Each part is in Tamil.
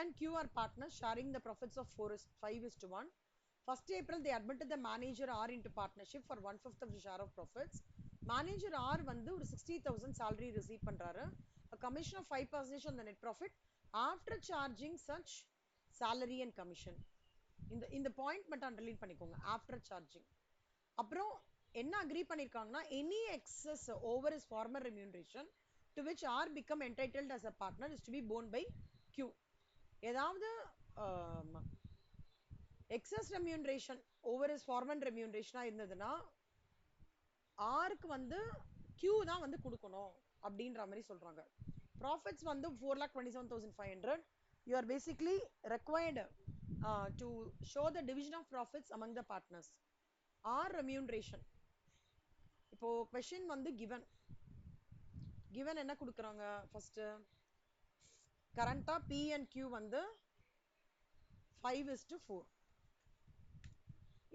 and Q are partners sharing the profits of 5:1. 1st April, they admitted the manager R into partnership for 1/5 of the share of profits. Manager R வந்து ஒரு 60,000 salary receive பண்றாரு. A commission of 5% on the net profit after charging such salary and commission. இந்த பாயிண்ட் மட்டும் அண்டர்லைன் பண்ணிக்கோங்க, after charging. அப்புறம் என்ன agri பண்ணிருக்காங்கன்னா, any excess over his former remuneration to which R become entitled as a partner is to be borne by Q. ஏதாவது excess remuneration over his former remuneration இருந்ததுன்னா ஆருக்கு வந்து Q தான் வந்து கொடுக்கணும் அப்படின்ற மாதிரி சொல்றாங்க. profits வந்து 4,27,500. you are basically required to show the division of profits among the partners. R remuneration, இப்போ question வந்து given என்ன கொடுக்குறாங்க, first current P and Q வந்து 5:4.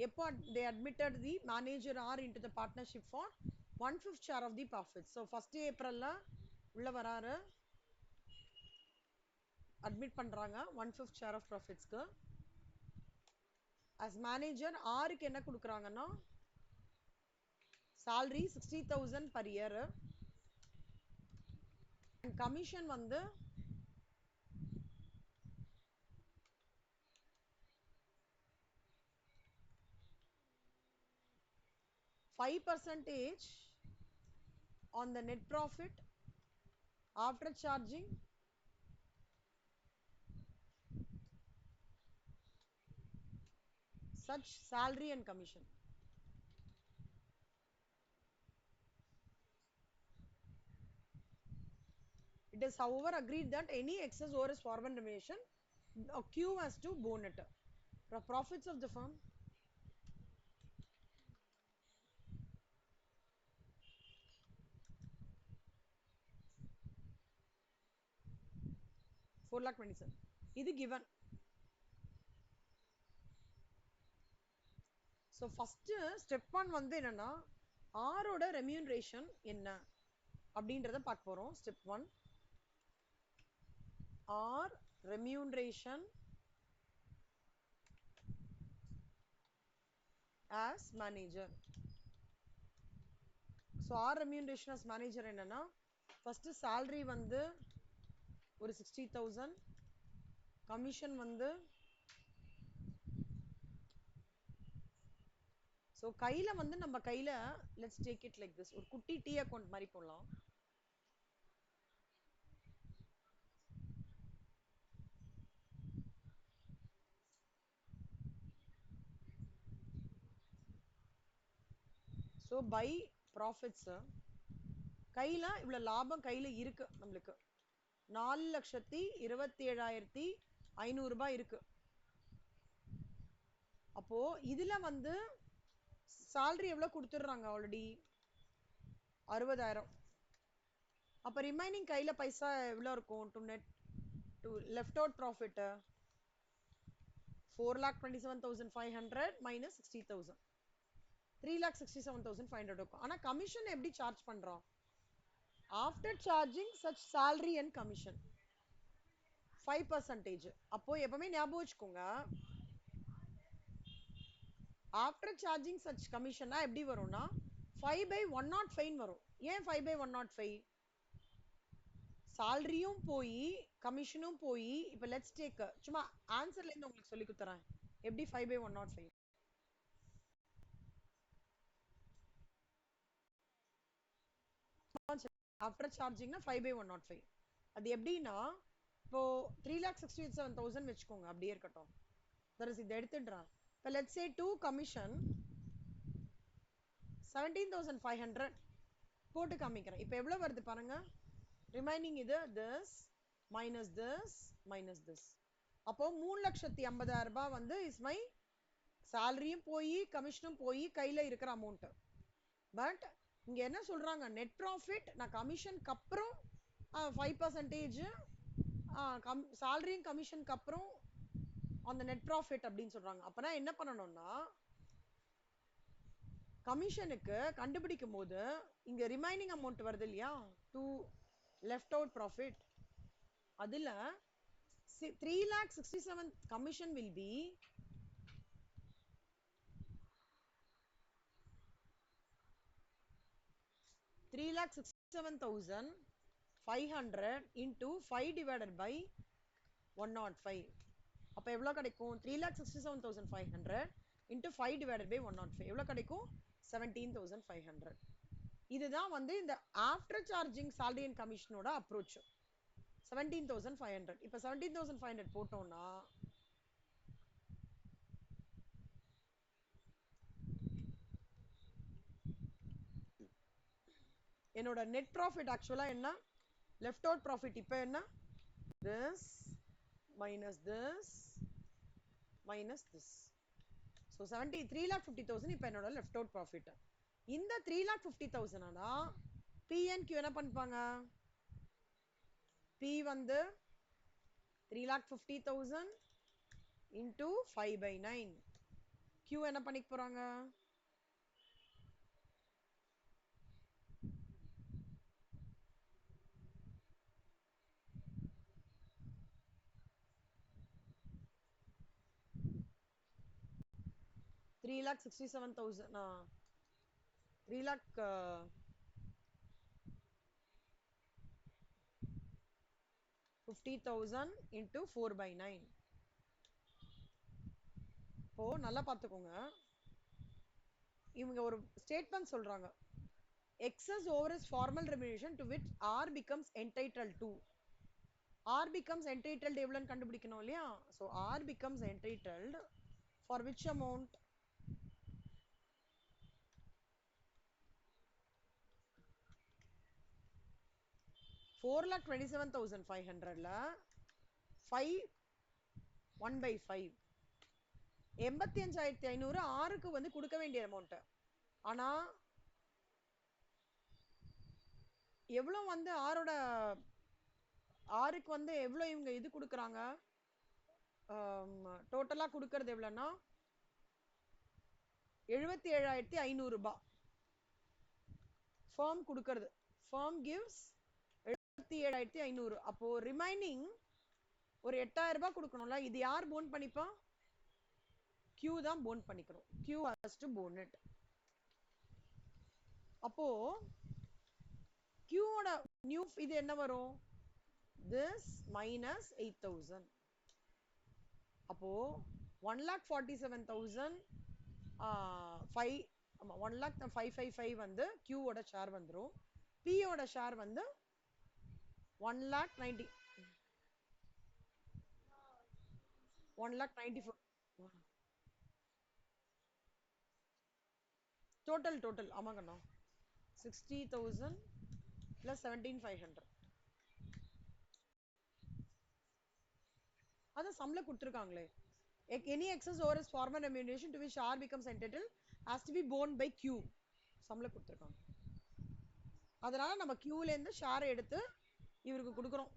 எப்போ they admitted the manager R into the partnership for 1/5 share of the profits. So 1st April உள்ள வராரு, admit பண்றாங்க 1/5 share of profits க்கு. as manager R க்கு என்ன கொடுக்குறாங்கன்னா salary 60,000 per year and commission வந்து 5% on the net profit after charging such salary and commission. It is however agreed that any excess over his former remuneration Q has to bone it. The profits of the firm $4,27,000. இது given. so first step 1 வந்து என்னன்னா ஆரோட remuneration என்ன அப்படின்றத பார்க்க போறோம். step 1 R remuneration as manager. so R remuneration as manager என்னன்னா first salary வந்து ஒரு 60,000, commission வந்து so கையில வந்து நம்ம கையில let's take it like this, ஒரு குட்டி T account மாதிரி போடலாம். so by profits கையில இவ்வளவு லாபம் கையில இருக்கு, நம்மளுக்கு 4,27,500 ரூபாய் இருக்கு. அப்போ இதுல வந்து salary எவ்வளவு கொடுத்துடுறாங்க, ஆல்ரெடி 60,000. அப்ப ரிமைனிங் கையில பைசா எவ்வளவு இருக்கும், to net to left out profit 4,27,500 minus 60,000, 3,67,500 இருக்கும். ஆனா கமிஷன் எப்படி சார்ஜ் பண்றோம், after charging such salary and commission 5%. அப்போ எப்பவுமே ஞாபகம் வச்சுக்கோங்க, after charging such commission எப்படி வரும்னா 5/105 வரும். ஏன் 5/105, சாலரியும் போய் கமிஷனும் போய், இப்ப லெட்ஸ் டேக் சும்மா ஆன்சர்ல இருந்து உங்களுக்கு சொல்லி கொடுத்துறேன் எப்படி 5/105. ஆஃப்டர் சார்ஜிங்னா 5/105. அது எப்படின்னா இப்போ 3,67,000 வச்சுக்கோங்க, அப்படியே இருக்கட்டும். இதை எடுத்துடுறேன். இப்போ லெட்ஸ் சே 2 கமிஷன் 17,500 போட்டு காமிக்கிறேன். இப்போ எவ்வளவு வருது பாருங்க, ரிமைனிங் இது this minus this minus this. அப்போ 3,50,000 ரூபாய் வந்து இஸ் மை சாலரியும் போய் கமிஷனும் போய் கையில இருக்கிற அமௌண்ட். பட் இங்க என்ன சொல்றாங்க, நெட் ப்ராஃபிட் நான் கமிஷனுக்கு அப்புறம் 5% சாலரியும் கமிஷனுக்கு அப்புறம் அந்த நெட் ப்ராஃபிட் அப்படின்னு சொல்றாங்க. அப்பனா என்ன பண்ணணும்னா கமிஷனுக்கு கண்டுபிடிக்கும் போது இங்க ரிமைனிங் அமௌண்ட் வருது இல்லையா, to left out profit, அதுல See, 3,67,000 commission will be 3,67,500 into 5 divided by 105. அப்போ எவ்வளோ கிடைக்கும்? 3,67,500 into 5 divided by 105 எவ்வளோ கிடைக்கும்? 17,500. இதுதான் வந்து இந்த ஆஃப்டர் சார்ஜிங் salary and commissionோட அப்ரோச். 17,500. இப்போ 17,500 போட்டோம்னா என்னோட நெட் ப்ராஃபிட் ஆக்சுவலா என்ன? லெஃப்ட் அவுட் ப்ராஃபிட் இப்போ என்ன? this minus this minus this. So 3,50,000 இப்போ என்னோட லெஃப்ட் அவுட் ப்ராஃபிட். இந்த 3,50,000 PNQ என்ன பண்ணிப்பாங்க? P வந்து 3,50,000 into 5/9. Q என்ன பண்ணிக்க போறாங்க? Three lakh 67,000. 3,50,000 into 4/9. இப்போ நல்லா பார்த்துக்கோங்க, இவங்க ஒரு ஸ்டேட்மெண்ட் சொல்றாங்க. excess over is formal remuneration to which R becomes entitled to. R becomes entitled எவ்வளோன்னு கண்டுபிடிக்கணும் இல்லையா? so R becomes entitled for which amount? 4,27,500ல 5 1/5 85,500 ஆறுக்கு வந்து கொடுக்க வேண்டிய அமௌண்ட். ஆனா எவ்வளவு வந்து ஆரோட ஆறுக்கு வந்து எவ்வளவு இவங்க இது கொடுக்குறாங்க? டோட்டலா கொடுக்கறது எவ்வளவுன்னா 77,500 ரூபாய் firm கொடுக்கிறது. firm gives 77,500. அப்போ ரிமைனிங் ஒரு 8,000 ரூபாய் கொடுக்கணும்ல, இது யார் போன் பண்ணிப்பா? Q தான் போன் பண்ணிக்கணும். Q has to bone it. அப்போ Q ஓட நியூ இது என்ன வரும்? this minus 8,000. அப்போ 1,47,000 5 ஆமா 1,555 வந்து Q ஓட ஷேர் வந்துரும். P ஓட ஷேர் வந்து 1,90 1,94. டோட்டல் ஆமாங்கண்ணா 60,000 plus 17,500. அதான் சம்ல கொடுத்துருக்காங்களே, any excess over is formal remuneration to which R becomes entitled has to be borne by Q. சம்ல கொடுத்துருக்காங்க. அதனால நம்ம Qல இருந்து ஷேர் எடுத்து இவருக்கு கொடுக்குறோம்.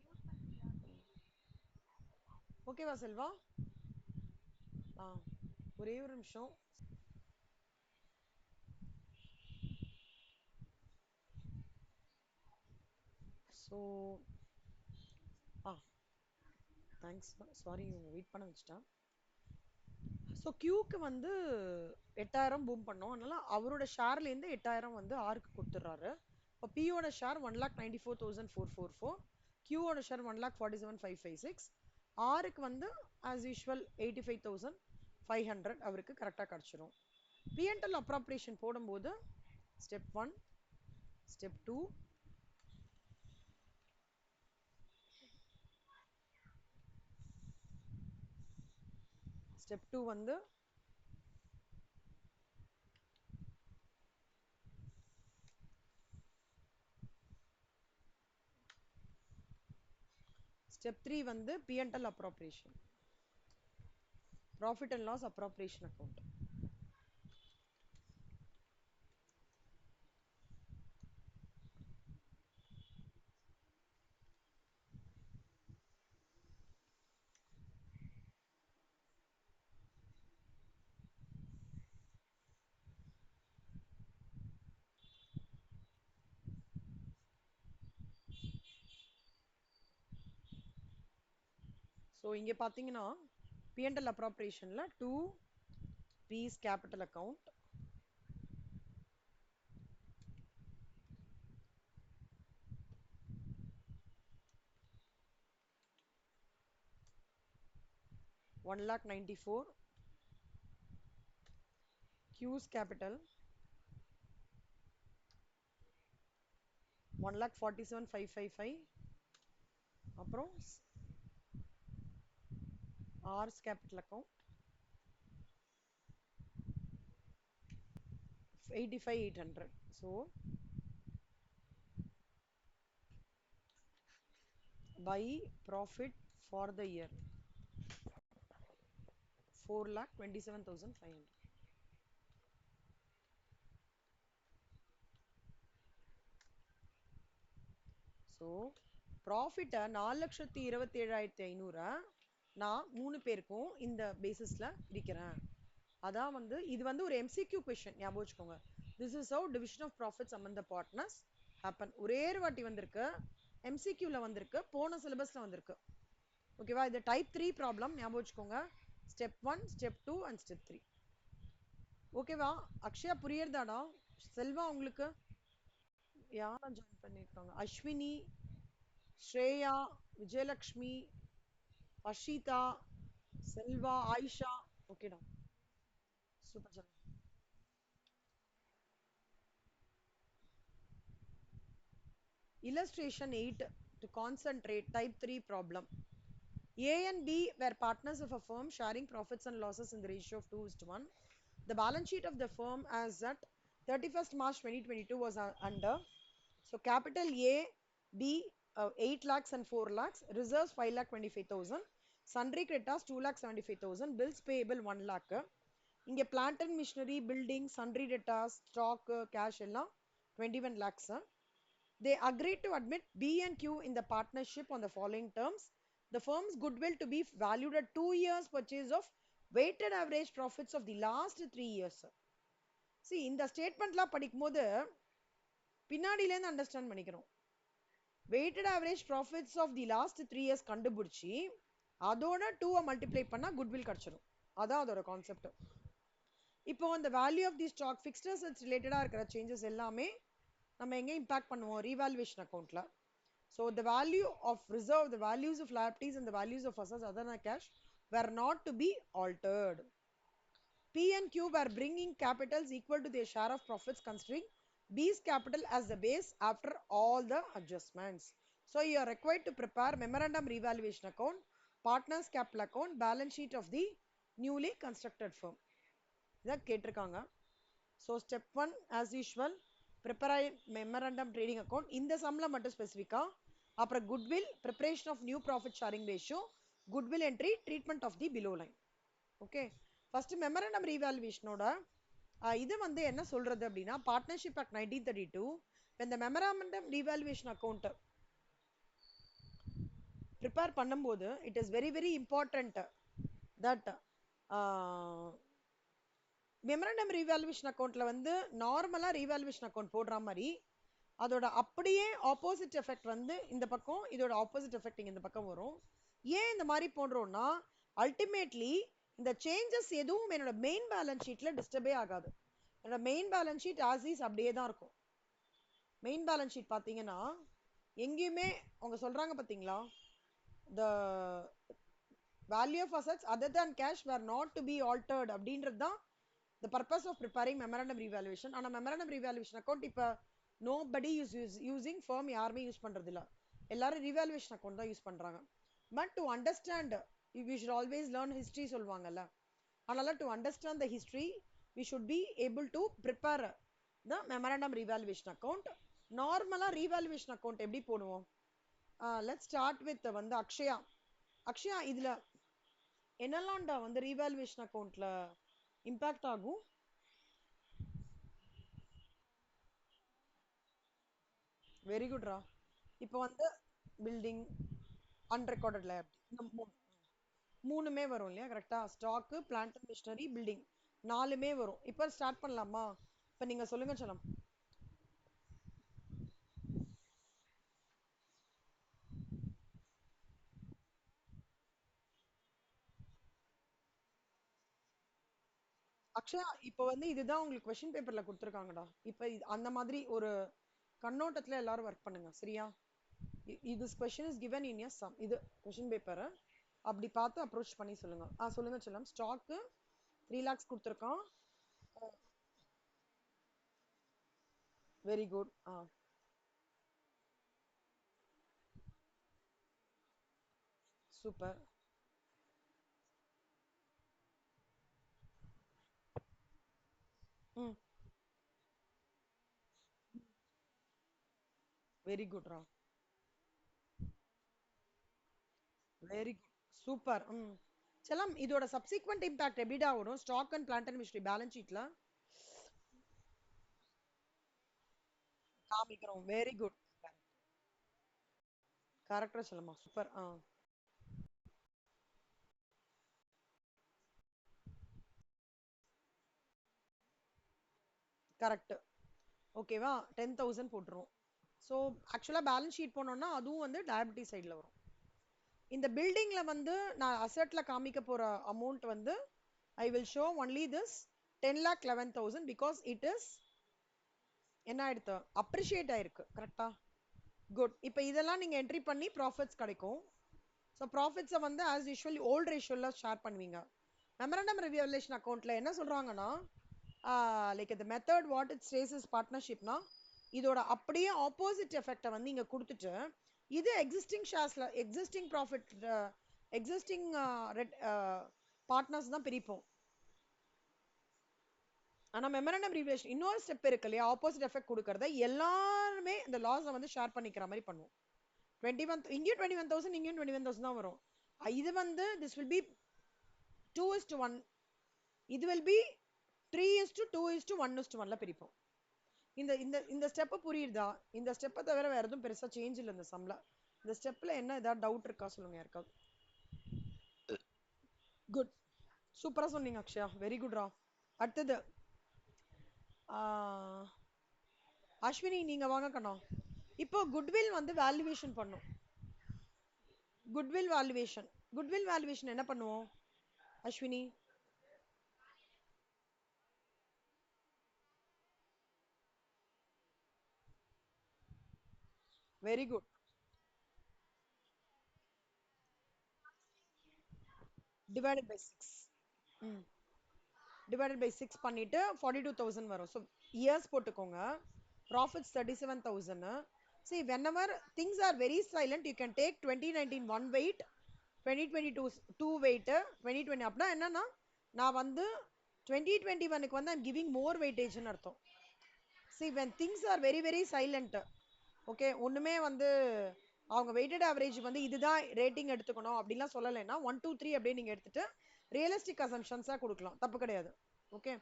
ஓகேவா செல்வா? ஒரே ஒரு நிமிஷம். ஸோ தேங்க்ஸ், சாரி வெயிட் பண்ண வச்சுட்டேன். ஸோ Qக்கு வந்து 8,000 பூம் பண்ணோம், அதனால அவரோட ஷேர்லேருந்து 8,000 வந்து ஆருக்கு கொடுத்துட்றாரு. இப்போ பியோட ஷேர் 1,94,444, Qவோட ஷேர் 1,47,556, ஆருக்கு வந்து ஆஸ் யூஷுவல் 85,500 அவருக்கு கரெக்டாக கிடச்சிரும். பிஎன்எல் அப்ராப்ரியேஷன் போடும்போது ஸ்டெப் 1, ஸ்டெப் 2, ஸ்டெப் 2 வந்து ஸ்டெப் 3 வந்து P&L appropriation, profit and loss appropriation account. So இங்கே பார்த்தீங்கன்னா P&L appropriationல 2 P's capital account, $1,94,000 Q's capital, 1,47,555, அப்புறம் R's capital account 85,800. So by profit for the year 4,27,500. So ப்ராஃபிட்டை 4,27,500 நான் 3 பேருக்கும் இந்த பேசிஸ்ல பிரிக்கிறேன். அதான் வந்து இது வந்து ஒரு MCQ கொஸ்டின், ஞாபகம் வச்சுக்கோங்க. This is how division of profits among the partners happen. ஒரே ஒரு வாட்டி வந்திருக்கு, MCQல வந்திருக்கு, போன சிலபஸ்ல வந்திருக்கு. ஓகேவா? இது டைப் 3 ப்ராப்ளம், ஞாபகம் வச்சுக்கோங்க. Step 1, step 2 and step 3. ஓகேவா? அக்ஷயா புரியுறதாடா? செல்வா உங்களுக்கு யாரெல்லாம் ஜாயின் பண்ணியிருக்காங்க? அஸ்வினி, ஸ்ரேயா, விஜயலக்ஷ்மி, அஷிதா, செல்வா, ஆயிஷா. ஓகேடா, சூப்பர். சொல்லுங்க. Illustration 8 to concentrate type 3 problem. A and B were partners of a firm sharing profits and losses in the ratio of 2:1. The balance sheet of the firm as at 31st March 2022 was under. So capital A, B 8 lakhs and 4 lakhs, reserves 5,25,000, sundry creditors 2,75,000, bills payable 1 lakh. இங்க plant and machinery, building, sundry debtors, stock, cash எல்லாம் 21 lakhs. They agreed to admit B and Q in the partnership on the following terms. The firm's goodwill to be valued at 2 years purchase of weighted average profits of the last 3 years. See, இந்த ஸ்டேட்மெண்ட்லாம் படிக்கும்போது பின்னாடியிலேருந்து அண்டர்ஸ்டாண்ட் பண்ணிக்கிறோம். weighted average profits of the last 3 years கண்டுபிடிச்சி அதோட 2 மல்டிப்ளை பண்ணா குட்வில் கிடைச்சிடும். அதான் அதோட கான்செப்ட். இப்போ அந்த value of the stock fixed assets ரிலேட்டடா இருக்கிற சேஞ்சஸ் எல்லாமே நம்ம எங்க இம்பாக்ட் பண்ணுவோம்? ரீவால்யூவேஷன் அக்கௌண்ட்ல. So the value of reserve, the values of liabilities and the values of assets other than cash were not to be altered. P and Q were bringing capitals equal to their share of profits considering B's capital as the base after all the adjustments. So you are required to prepare memorandum revaluation account, partners capital account, balance sheet of the newly constructed firm. இதான் கேட்டிருக்காங்க. So step 1 as usual, prepare memorandum trading account. இந்த சம்ல மட்டும் ஸ்பெசிஃபிக்கா, அப்புறம் goodwill, preparation of new profit sharing ratio, goodwill entry, treatment of the below line. Okay, first memorandum revaluation ஓட இது வந்து என்ன சொல்றது அப்படின்னா, partnership act 1932 when the memorandum revaluation account prepare பண்ணும்போது it is very very important that memorandum revaluation அக்கௌண்ட்ல வந்து நார்மலா ரீவால்யூவேஷன் அக்கௌண்ட் போடுற மாதிரி அதோட அப்படியே ஆப்போசிட் எஃபெக்ட் வந்து இந்த பக்கம், இதோட ஆப்போசிட் எஃபெக்ட் இந்த பக்கம் வரும். ஏன் இந்த மாதிரி போடுறோம்னா, அல்டிமேட்லி இந்த சேஞ்சஸ் எதுவும் என்னோட மெயின் பேலன்ஸ் ஷீட்ல டிஸ்டர்பே ஆகாது. என்னோட main balance sheet as is அப்படியே தான் இருக்கும். மெயின் பேலன்ஸ் ஷீட் பாத்தீங்கன்னா எங்கேயுமே அவங்க சொல்றாங்க பாத்தீங்களா, the value of assets other than cash were not to be altered அப்படின்றது தான் the purpose of preparing memorandum revaluation. ஆனா memorandum revaluation account இப்ப nobody is using firm, யாருமே யூஸ் பண்றது இல்ல. எல்லாரும் revaluation account தான் யூஸ் பண்றாங்க. But to understand, we should always learn history சொல்வாங்கல்ல. அதனால to understand the history, we should be able to prepare the memorandum revaluation account. நார்மலா revaluation account எப்படி போடுவோம்? Let's start with வந்து அக்ஷயா. அக்ஷயா, இதுல என்னெல்லாம்டா வந்து revaluation accountல இம்பாக்ட் ஆகும்? வெரி குட்ரா. இப்போ வந்து பில்டிங், அன்ரெக்கார்டட் லைபிலிட்டி, மூணுமே வரும் இல்லையா? கரெக்டா? Stock, plant and missionary, building, நாலுமே வரும். இப்போ ஸ்டார்ட் பண்ணலாமா? இப்போ நீங்க சொல்லுங்க செல்லம். அக்ஷயா இப்போ வந்து இதுதான் உங்களுக்கு கொஸ்டின் பேப்பர்ல கொடுத்துருக்காங்கடா. இப்போ அந்த மாதிரி ஒரு கண்ணோட்டத்துல எல்லாரும் ஒர்க் பண்ணுங்க சரியா. இது question is given in a sum. இது கொஸ்டின் பேப்பர் அப்படி பார்த்து அப்ரோச் பண்ணி சொல்லுங்க. சொல்லுங்க செல்லம். ஸ்டாக்கு 3 lakhs கொடுத்துருக்கான். Very good. சூப்பர். ம். வெரி குட்ரா. Very good. சூப்பர். ம். செல்லம் இதோட சப்சிக்வெண்ட் இம்பாக்ட் எப்படிடா வரும் stock and plant and machinery balance ஷீட்ல? காமிக்கிறோம். Very good. கரெக்டா செல்லம்மா. சூப்பர். கரெக்ட். ஓகேவா 10,000 போட்டுரும். ஸோ ஆக்சுவலாக பேலன்ஸ் ஷீட் போனோம்னா அதுவும் வந்து டயபிட்டி சைடில் வரும். இந்த பில்டிங்ல வந்து நான் அசெட்ல காமிக்க போற அமௌண்ட் வந்து I will show only this 10,11,000 because it is என்ன ஆயிடுத்து அப்ரிஷியேட் ஆயிருக்கு. கரெக்டா? குட். இப்போ இதெல்லாம் நீங்க என்ட்ரி பண்ணி ப்ராஃபிட்ஸ் கிடைக்கும். ஸோ ப்ராஃபிட்ஸை வந்து ஆஸ் யூஷுவல் ஓல்ட் ரேஷியோல ஷேர் பண்ணுவீங்க. மெமரண்டம் ரிவல்யூஷன் அக்கௌண்ட்ல என்ன சொல்றாங்கன்னா like the method what it says is partnershipனா இதோட அப்படியே ஆப்போசிட் எஃபெக்டை வந்து இங்க கொடுத்துட்டு இது எக்ஸிஸ்டிங் ஷேர்ஸ்ல எக்ஸிஸ்டிங் ப்ராஃபிட் எக்ஸிஸ்டிங் பார்ட்னர்ஸ் தான் பிரிப்போம். ஆனா மெமரண்டம் ரிவல்யூஷன் இன்னொரு ஸ்டெப் இருக்கு இல்லையா, ஆப்போசிட் எஃபெக்ட் கொடுக்கறத எல்லாருமே இந்த லாஸை வந்து ஷேர் பண்ணிக்கிற மாதிரி பண்ணுவோம். 21 இங்கேயும் 21,000 இங்கேயும் 21,000 தான் வரும். இது வந்து this will be 2:1. இது will be 3:2:1:1ல பிரிப்போம். இந்த இந்த இந்த ஸ்டெப் புரியுதா? இந்த ஸ்டெப்பை தவிர வேற எதுவும் பெருசா சேஞ்ச் இல்லை இந்த சம்ல. இந்த ஸ்டெப்ல என்ன ஏதாவது டவுட் இருக்கா சொல்லுங்க யாருக்காவது. குட். சூப்பரா சொன்னீங்க அக்ஷயா. வெரி குட்ரா. அடுத்தது அஸ்வினி நீங்க வாங்க கண்ணா. இப்போ குட்வில் வந்து வேல்யூவேஷன் பண்ணும். குட்வில் வேல்யூவேஷன் என்ன பண்ணுவோம் Ashwini? Very good. Divided by 6. Divided by 6 பண்ணிட்டு 42,000 வரும். ஸோ இயர்ஸ் போட்டுக்கோங்க. Profits 37,000. See, whenever things are very silent, you can take 2019 one weight, 2022 two weight, 2020 அப்படின்னா என்னன்னா நான் வந்து 2021க்கு வந்து I'm giving more weightage ன்னு அர்த்தம். See, when things are very very silent, okay ஒண்ணுமே வந்து அவங்க வெயிட்டட் ஆவரேஜ் வந்து இதுதான் ரேட்டிங் எடுத்துக்கணும் அப்படின்லாம் சொல்லலைன்னா 1 2 3 அப்படியே நீங்க எடுத்துட்டு ரியலிஸ்டிக் அசம்ஷன்ஸா கொடுக்கலாம். தப்பு கிடையாது. ஓகே.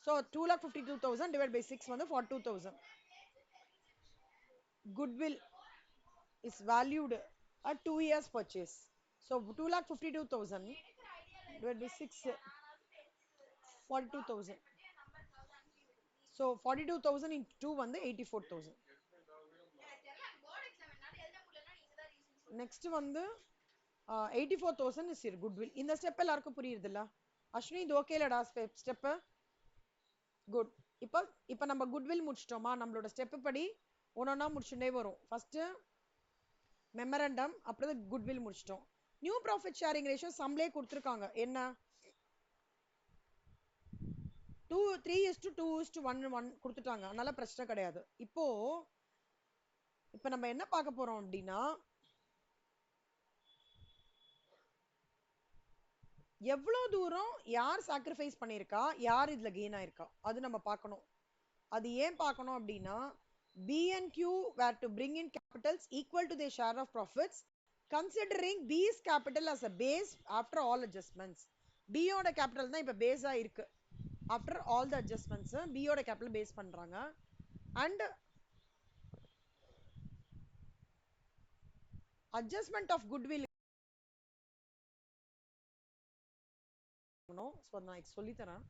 ஸோ 2,52,000 டிவைட் பை 6 வந்து 42,000. Goodwill is valued at 2 years purchase. So 2,52,000 divided by 6, 42,000. So 42,000 into 2 வந்து 84,000. நெக்ஸ்ட் வந்து 84,000 இஸ் குட்வில். இந்த ஸ்டெப் எல்லாருக்கும் புரியுது இல்ல அஸ்வினி? இது ஓகே இல்லடா ஸ்டெப்? குட். இப்போ இப்போ நம்ம குட்வில் முடிச்சிட்டோமா? நம்மளோட ஸ்டெப் படி ஒன்னொன்னா முடிச்சுட்டே வரும். ஃபர்ஸ்ட் மெமரண்டம், அப்புறம் குட்வில் முடிச்சிட்டோம். நியூ ப்ராஃபிட் ஷேரிங் ரேஷியோ சம்லே கொடுத்துருக்காங்க. என்ன 3:2:1:1 கொடுத்துட்டாங்க. அதனால பிரச்சனை கிடையாது. இப்போ இப்போ நம்ம என்ன பார்க்க போறோம் அப்படின்னா எவ்வளவு தூரம் யார் சாக்ரிஃபைஸ் பண்ணியிருக்கா, யார் இதுல கெயின் ஆயிருக்கா அது நம்ம பார்க்கணும். அது ஏன் பார்க்கணும் அப்படின்னா B and Q were to bring in capitals equal to their share of profits considering B's capital as a base after all adjustments. B ஓட கேபிட்டல் தான் இப்ப பேஸா இருக்கு. after all the adjustments B ஓட கேபிட்டல் பேஸ் பண்றாங்க. and adjustment of goodwill so நான் சொல்லி தரேன்.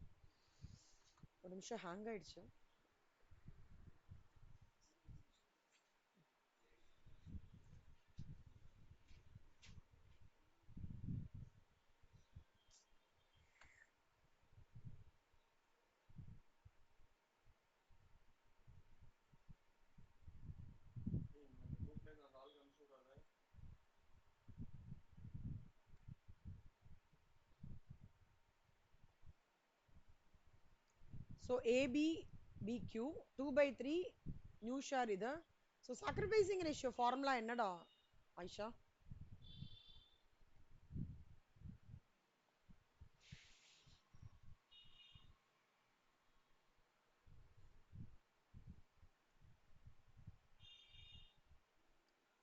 ஒரு நிமிஷம் ஹேங் ஆயிடுச்சு. So AB BQ 2/3 new share இது. So sacrificing ratio formula என்னடா ஆயிஷா?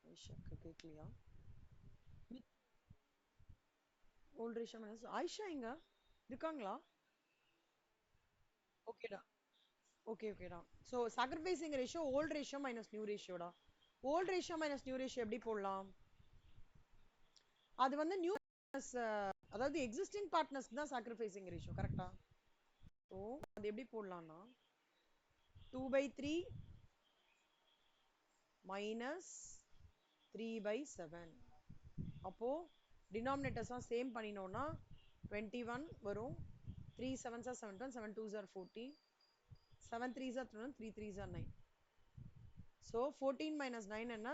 ஆயிஷாக்கு கேட்கலையா? ஓல்ட் ரேஷியோ மைனஸ் ஆயிஷா எங்க இருக்காங்களா? ஓகேடா. ஓகேடா. So sacrificing ratio old ratio minus new ரேஷியோடா. Old ratio minus new ratio எப்படி போடலாம்? அது வந்து நியூ அதாவது எக்ஸிஸ்டிங் பார்ட்னர்ஸ்க்கு தான் சாக்ரிஃபைசிங் ரேஷியோ கரெக்டா? ஸோ அது எப்படி போடலாம்னா 2/3 மைனஸ் 3/7. அப்போ டினாமினேட்டர்ஸாக சேம் பண்ணினோம்னா 21 வரும். 3 7s are 7, 7 2s are 14, 7 3s are 12, 3 3s are 9. So 14 minus 9 என்ன?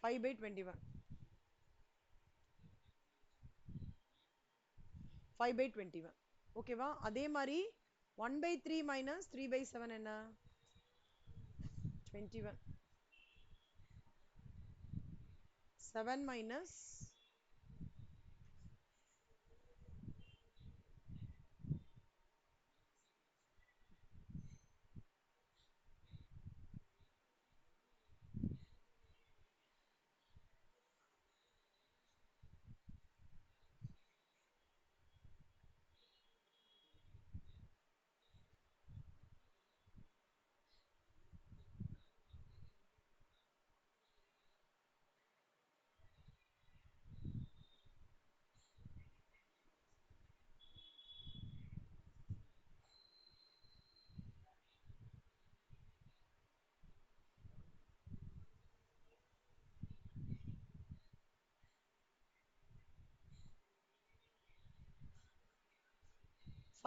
5/21. 5/21. ஓகேவா? அதே மாதிரி 1/3 minus 3/7 என்ன? 21. 7 minus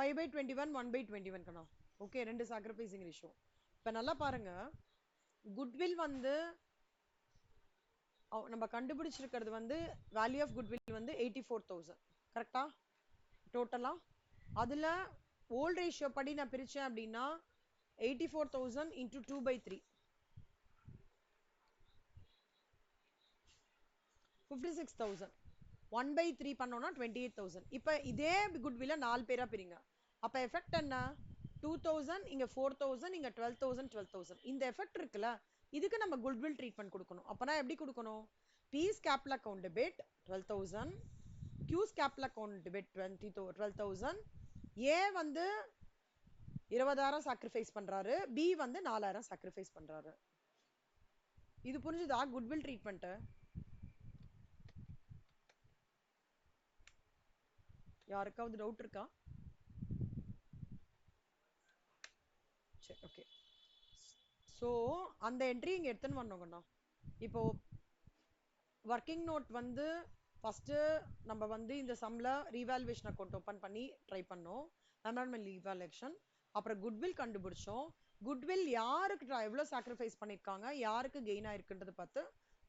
5/21 1/21 கண்ணா. ஓகே, ரெண்டு சாக்ரிஃபைசிங் ரேஷியோ. இப்போ நல்லா பாருங்க, குட்வில் வந்து நம்ம கண்டுபிடிச்சிருக்கிறது வந்து வேல்யூ ஆஃப் குட்வில் வந்து 84,000 கரெக்டா? டோட்டலா அதுல ஓல்ட் ரேஷியோ படி நான் பிரிச்சேன் அப்படின்னா 84,000 into 2/3 56,000. 1/3 பண்ணோம்னா 28,000. இப்போ இதே குட்வில்ல 4 பேரா பிரிங்க. அப்ப எஃபெக்ட் என்ன? 2,000 இங்க 4,000 இங்க 12,000 12,000. இந்த எஃபெக்ட் இருக்குல்ல, இதுக்கு நம்ம குட்வில் ட்ரீட்மெண்ட் கொடுக்கணும். அப்பனா எப்படி கொடுக்கணும்? P's capital account debit 12,000, Q's capital account debit 12,000. A வந்து 20,000 சாக்ரிஃபைஸ் பண்றாரு, B வந்து 4,000 சாக்ரிஃபைஸ் பண்றாரு. இது புரிஞ்சுதா குட்வில் ட்ரீட்மெண்ட்? யாருக்காவது டவுட் இருக்கா? சரி, ஓகே. ஸோ அந்த என்ட்ரி இங்கே எடுத்துன்னு வரணுங்கண்ணா. இப்போ ஒர்க்கிங் நோட் வந்து ஃபர்ஸ்ட் நம்ம வந்து இந்த சம்ல ரீவால்யூவேஷன் அக்கௌண்ட் ஓப்பன் பண்ணி ட்ரை பண்ணோம், மெமரண்டம் ரீவால்யூவேஷன். அப்புறம் குட்வில் கண்டுபிடிச்சோம். குட்வில் யாருக்கு எவ்வளோ சாக்ரிஃபைஸ் பண்ணியிருக்காங்க, யாருக்கு கெயின் ஆயிருக்குன்றது பார்த்து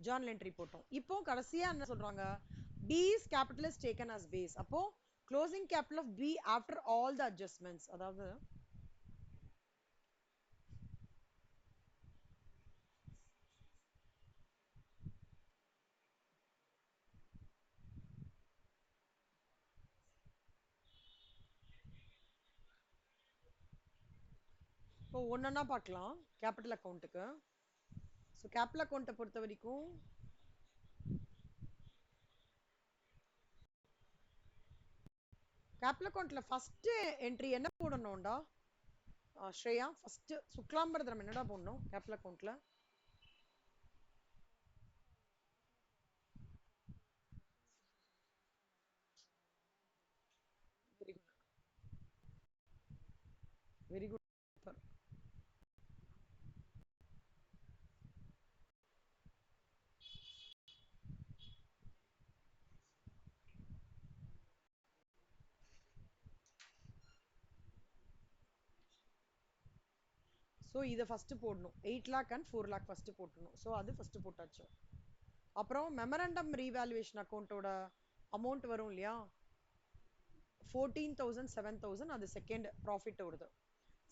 ஜர்னல் என்ட்ரி போட்டோம். இப்போ கடைசியா என்ன சொல்றாங்க? B's capital is taken as base. அப்போ closing capital of B after all the adjustments. அதாவது இப்போ ஒன்னொன்னா பார்க்கலாம் கேபிட்டல் அக்கௌண்ட்டுக்கு. ஸோ கேபிட்டல் அக்கௌண்ட்டை பொறுத்த வரைக்கும் கேபிட்டல் அக்கௌண்ட்ல ஃபர்ஸ்ட் என்ட்ரி என்ன போடணும்டா ஸ்ரேயா? ஃபர்ஸ்ட் சுக்லாம்பரதரம் என்னடா போடணும் கேபிட்டல் அக்கௌண்ட்ல? Very good, very good. So இதை ஃபர்ஸ்ட் போடணும். 8 lakh and 4 lakh ஃபர்ஸ்ட் போட்டணும். ஸோ அது ஃபர்ஸ்ட் போட்டாச்சு. அப்புறம் மெமரண்டம் ரீவால்யூவேஷன் அக்கௌண்ட்டோட அமௌண்ட் வரும் இல்லையா 14,000 7,000 அது செகண்ட் ப்ராஃபிட் வருது.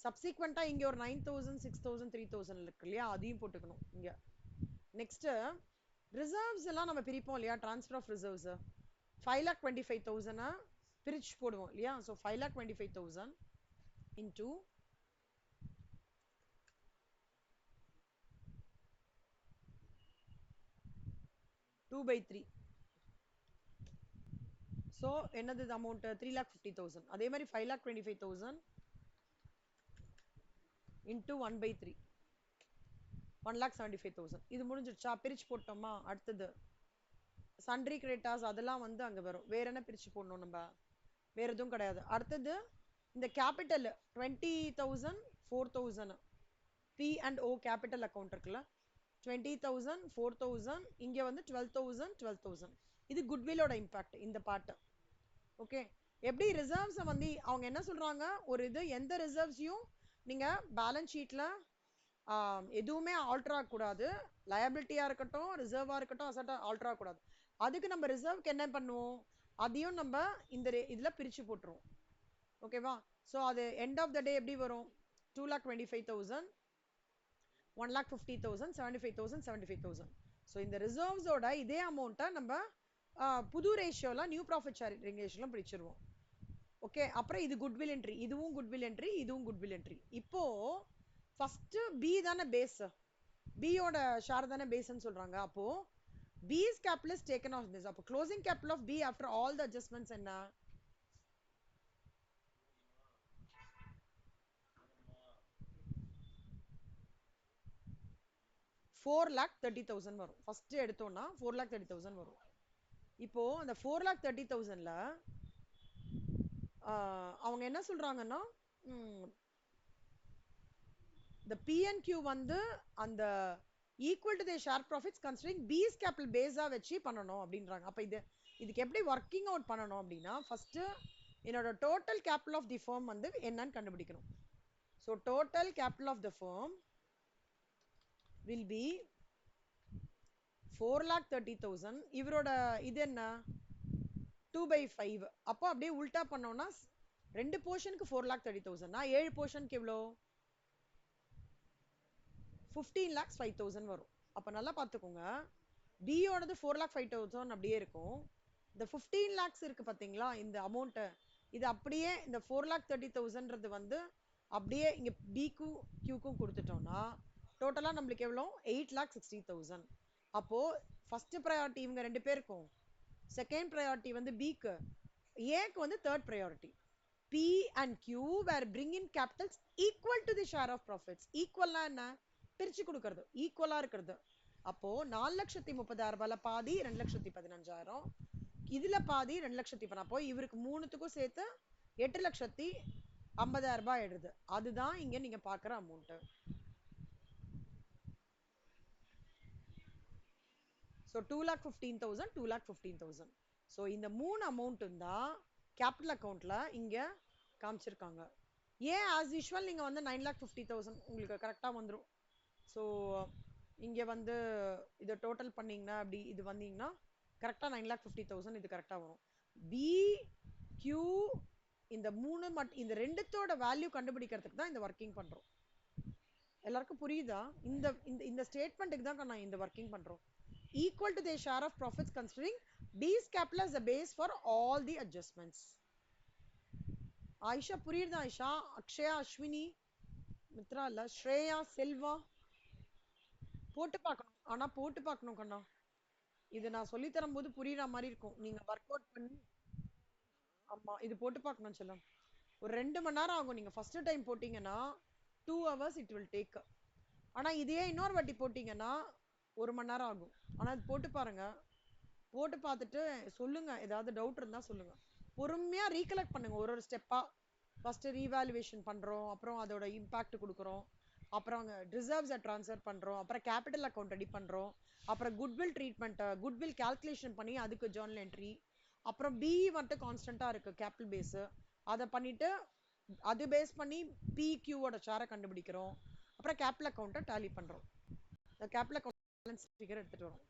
சப்சிக்வெண்டா இங்க ஒரு 9,000 6,000 3,000 இருக்கு இல்லையா, அதையும் போட்டுக்கணும் இங்க. நெக்ஸ்ட் ரிசர்வ்ஸ் எல்லாம் நம்ம பிரிப்போம் இல்லையா, ட்ரான்ஸ்ஃபர் ஆஃப் ரிசர்வ்ஸ் 5,25,000 பிரிச்சு போடுவோம் இல்லையா. So 5,25,000 into 2/3. ஸோ என்னது அமௌண்ட் 3,50,000. அதே மாதிரி 5,25,000 into 1/3 1,75,000. இது முடிஞ்சிடுச்சா, பிரிச்சு போட்டோமா. அடுத்தது சன்ட்ரி கிரெடிட்டார்ஸ் அதெல்லாம் வந்து அங்க வரும். வேற என்ன பிரிச்சு போடணும் நம்ம, வேற எதுவும் கிடையாது. அடுத்தது இந்த capital 20,000 4,000 P and O capital account இருக்குல்ல, 20,000 4,000 இங்க வந்து 12,000 12,000. இது குட்வில்லோட இம்பாக்ட் இந்த பார்ட். ஓகே, எப்படி ரிசர்வ்ஸை வந்து அவங்க என்ன சொல்றாங்க, ஒரு இது எந்த ரிசர்வ்ஸையும் நீங்க பேலன்ஸ் ஷீட்ல எதுவுமே ஆல்டர் ஆகக்கூடாது. லயபிலிட்டியா இருக்கட்டும் ரிசர்வா இருக்கட்டும் அசட்டா ஆல்டர் ஆகக்கூடாது. அதுக்கு நம்ம ரிசர்வ்க்கு என்ன பண்ணுவோம், அதையும் நம்ம இந்த இதுல பிரிச்சு போட்டுருவோம். ஓகேவா. ஸோ அது எண்ட் ஆஃப் த டே எப்படி வரும், 2,25,000 1,50,000 75,000 75,000. ஸோ இந்த ரிசர்வ்ஸோட இதே அமௌண்ட்டை நம்ம புது ரேஷியோல நியூ ப்ராஃபிட் ஷேரிங் ரேஷியோல பிரிச்சிருவோம். ஓகே, அப்புறம் இது குட்வில் என்ட்ரி, இதுவும் குட்வில் என்ட்ரி, இதுவும் குட்வில் என்ட்ரி. இப்போ ஃபர்ஸ்ட் பி தானே பேஸ், பியோட ஷேர் தானே பேஸ்ன்னு சொல்றாங்க. அப்போ B's capital is taken off this. அப்போ closing capital of B after all the adjustments என்ன, 4,30,000 வரும். ஃபர்ஸ்ட் எடுத்தோம்னா 4,30,000 வரும். இப்போ அந்த 4,30,000ல அவங்க என்ன சொல்றாங்கன்னா the P&Q வந்து அந்த equal to the share profits considering B's capital base வச்சு பண்ணணும் அப்படின்றாங்க. அப்ப இதுக்கு எப்படி ஒர்க்கிங் அவுட் பண்ணணும் அப்படின்னா, ஃபர்ஸ்ட் என்னோட total capital of the firm வந்து என்னன்னு கண்டுபிடிக்கணும். So total capital of the firm will be 4,30,000. இவரோட இது என்ன 2/5. அப்போ அப்படியே உல்டா பண்ணோம்னா ரெண்டு போர்ஷனுக்கு 4,30,000 7 போர்ஷனுக்கு எவ்வளோ 15,05,000 வரும். அப்ப நல்லா பார்த்துக்கோங்க, பியோடது 4,05,000 அப்படியே இருக்கும். இந்த 15 lakhs இருக்கு பாத்தீங்களா இந்த அமௌண்ட், இது அப்படியே இந்த 4,30,000 வந்து அப்படியே இங்க பிக்கும் கியூக்கும் கொடுத்துட்டோம்னா டோட்டலா நம்மளுக்கு எவ்வளோ 8,60,000. அப்போ ஃபர்ஸ்ட் ப்ரையாரிட்டி இவங்க ரெண்டு பேருக்கும், செகண்ட் ப்ரையாரிட்டி வந்து பிக்கு, ஏக்கு வந்து third priority. P and Q were bring in capitals equal to the share of profits. ஈக்குவல்னா என்ன, பிரிச்சு கொடுக்கறது, ஈக்குவலா இருக்கிறது. அப்போ 4,30,000 பாதி 2,15,000, இதுல பாதி 2,10,000. அப்போ இவருக்கு மூணுத்துக்கும் சேர்த்து 8,50,000 ஆயிடுது. அதுதான் இங்க நீங்க பாக்குற அமௌண்ட். ஸோ 2,15,000 2,15,000. ஸோ இந்த மூணு அமௌண்ட்டும் தான் கேபிட்டல் அக்கௌண்ட்ல இங்க காமிச்சிருக்காங்க. ஏன் ஆஸ் யூஷுவல் நீங்க வந்து 9,50,000 உங்களுக்கு கரெக்டா வந்துடும். ஸோ இங்க வந்து இதை டோட்டல் பண்ணீங்கன்னா அப்படி இது வந்தீங்கன்னா கரெக்டா 9,50,000 இது கரெக்டா வரும். பி கியூ இந்த மூணு இந்த ரெண்டுத்தோட வேல்யூ கண்டுபிடிக்கிறதுக்கு தான் இந்த ஒர்க்கிங் பண்றோம். எல்லாருக்கும் புரியுதா, இந்த இந்த ஸ்டேட்மெண்ட்டுக்கு தான் நான் இந்த ஒர்க்கிங் பண்றோம். equal to their share of profits considering B's capital as the base for all the adjustments. Ayesha புரியுதா ஆயிஷா, அக்ஷயா அஸ்வினி மித்ரா இல்ல ஸ்ரேயா செல்வா போட்டு பார்க்கணும், ஆனா போட்டு பார்க்கணும் கண்ணா. இது நான் சொல்லி தரும் போது புரியுற மாதிரி இருக்கும், நீங்க ஒர்க் அவுட் பண்ணி. ஆமா இது போட்டு பார்க்கணும் செல்லம், ஒரு 2 மணி நேரம் ஆகும். நீங்க ஃபர்ஸ்ட் டைம் போட்டீங்கன்னா 2 hours it will take. ஆனா இதே இன்னொரு வாட்டி போட்டீங்கன்னா 1 மணி நேரம் ஆகும். ஆனா இது போட்டு பாருங்க, போட்டு பார்த்துட்டு சொல்லுங்க, ஏதாவது டவுட் இருந்தா சொல்லுங்க. பொறுமையா ரீகலெக்ட் பண்ணுங்க ஒரு ஒரு ஸ்டெப்பா. ஃபர்ஸ்ட் ரீவாலுவேஷன் பண்றோம், அப்புறம் அதோட இம்பாக்ட் கொடுக்குறோம், அப்புறம் ரிசர்வ்ஸை ட்ரான்ஸ்ஃபர் பண்றோம், அப்புறம் கேபிட்டல் அக்கௌண்ட் ரெடி பண்றோம், அப்புறம் குட்வில் ட்ரீட்மெண்ட் குட்வில் கால்குலேஷன் பண்ணி அதுக்கு ஜேர்னல் என்ட்ரி, அப்புறம் பி வந்துட்டு கான்ஸ்டன்டா இருக்கு கேபிட்டல் பேஸ், அதை பண்ணிட்டு அது பேஸ் பண்ணி பி கியூவோட ஷேரை கண்டுபிடிக்கிறோம், அப்புறம் கேபிட்டல் அக்கௌண்ட்டை டேலி பண்றோம். இந்த கேபிட்டல் அக்கௌண்ட் பேலன்ஸ் ஃபிகர் எடுத்துட்டு வரோம்.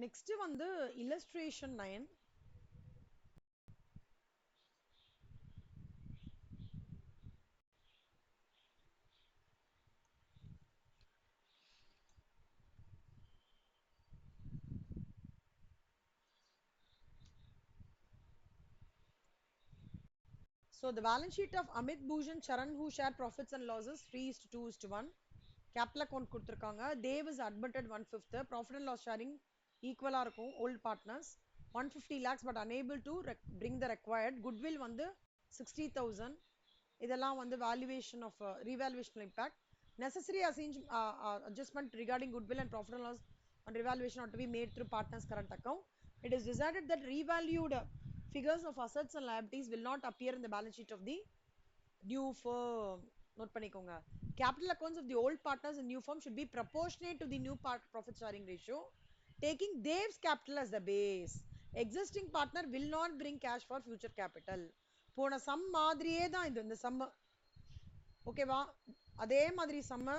Next வந்து illustration 9. So the balance sheet of Amit, Bhushan, Charan, who share profits and losses 3:2:1. Capital account கொடுத்திருக்காங்க. Dev is admitted 1/5. Profit and loss sharing equal இருக்கும் old partners. 150 lakhs but unable to bring the required. Goodwill வந்து 60,000. இதெல்லாம் வந்து valuation of revaluation impact. Necessary adjustment regarding goodwill and profit and loss on revaluation ought to be made through partners current account. It is decided that revalued figures of assets and liabilities will not appear in the balance sheet of the new firm. Note பண்ணிக்கோங்க. Capital accounts of the old partners in new firm should be proportionate to the new profit sharing ratio, taking Dev's capital as the base. Existing partner will not bring cash for future capital. போன சம் மாதிரியே தான் இது. இந்த சம் ஓகேவா? அதே மாதிரி சம்ம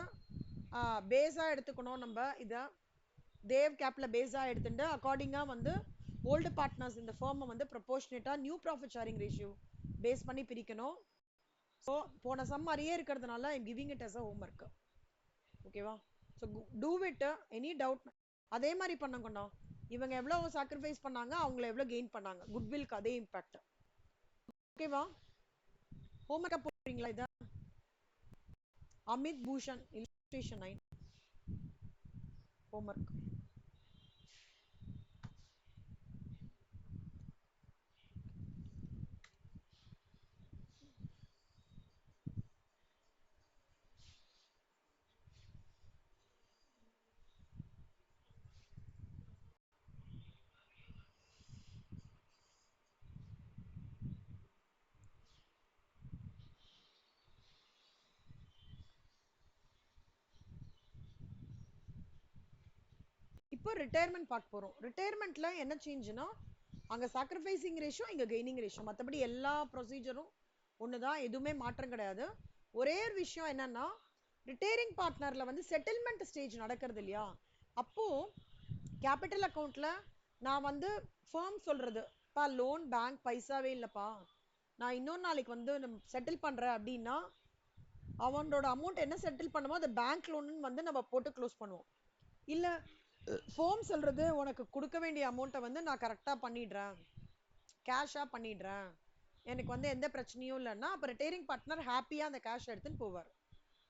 பேஸா எடுத்துக்கணும். நம்ம இத தேவ் கேப்ல பேஸா எடுத்துட்டு அக்கார்டிங்கா வந்து ஓல்டு பார்ட்னர்ஸ் இந்த ஃபர்மை வந்து ப்ரொபோர்ஷனேட்டா new profit sharing ratio base பண்ணி பிரிக்கணும். ஸோ போன சம் மாதிரியே இருக்கிறதுனால I'm giving it as a homework. ஓகேவா? So do it. Any doubt அதே மாதிரி பண்ணக்கண்ணா. இவங்க எவ்வளவு சாக்ரிஃபைஸ் பண்ணாங்க, அவங்கள எவ்வளவு கெயின் பண்ணாங்க, குட்வில்க்கு அதே இம்பாக்ட். ஓகேவா? ஹோம்ஒர்க் போடுறீங்களா? இத Amit Bhushan, illustration 9. Homework. இப்போ ரிட்டையர்மெண்ட் பார்க்க போறோம். ரிட்டையர்மெண்ட்ல என்ன சேஞ்சுனா அங்க சாக்ரிஃபைசிங் ரேஷியோ, இங்க கெய்னிங் ரேஷியோ. மற்றபடி எல்லா ப்ரொசீஜரும் ஒண்ணுதான், எதுவுமே மாற்றம் கிடையாது. ஒரே ஒரு விஷயம் என்னன்னா ரிட்டையரிங் பார்ட்னர்ல வந்து செட்டில்மெண்ட் ஸ்டேஜ் நடக்கிறது இல்லையா, அப்போ கேபிட்டல் அக்கௌண்ட்ல நான் வந்து ஃபர்ம் சொல்றது பா லோன் பேங்க் பைசாவே இல்லப்பா, நான் இன்னொரு நாளைக்கு வந்து செட்டில் பண்றேன் அப்படின்னா அவனோட அமௌண்ட் என்ன செட்டில் பண்ணுமோ அதை பேங்க் லோன் வந்து நம்ம போட்டு க்ளோஸ் பண்ணுவோம். இல்ல ஃபோம் சொல்றது உனக்கு கொடுக்க வேண்டிய அமௌண்ட்டை வந்து நான் கரெக்டா பண்ணிடுறேன், கேஷா பண்ணிடுறேன், எனக்கு வந்து எந்த பிரச்சனையும் இல்லைன்னா அப்ப ரிட்டையரிங் பார்ட்னர் ஹாப்பியா அந்த கேஷ் எடுத்துன்னு போவார்.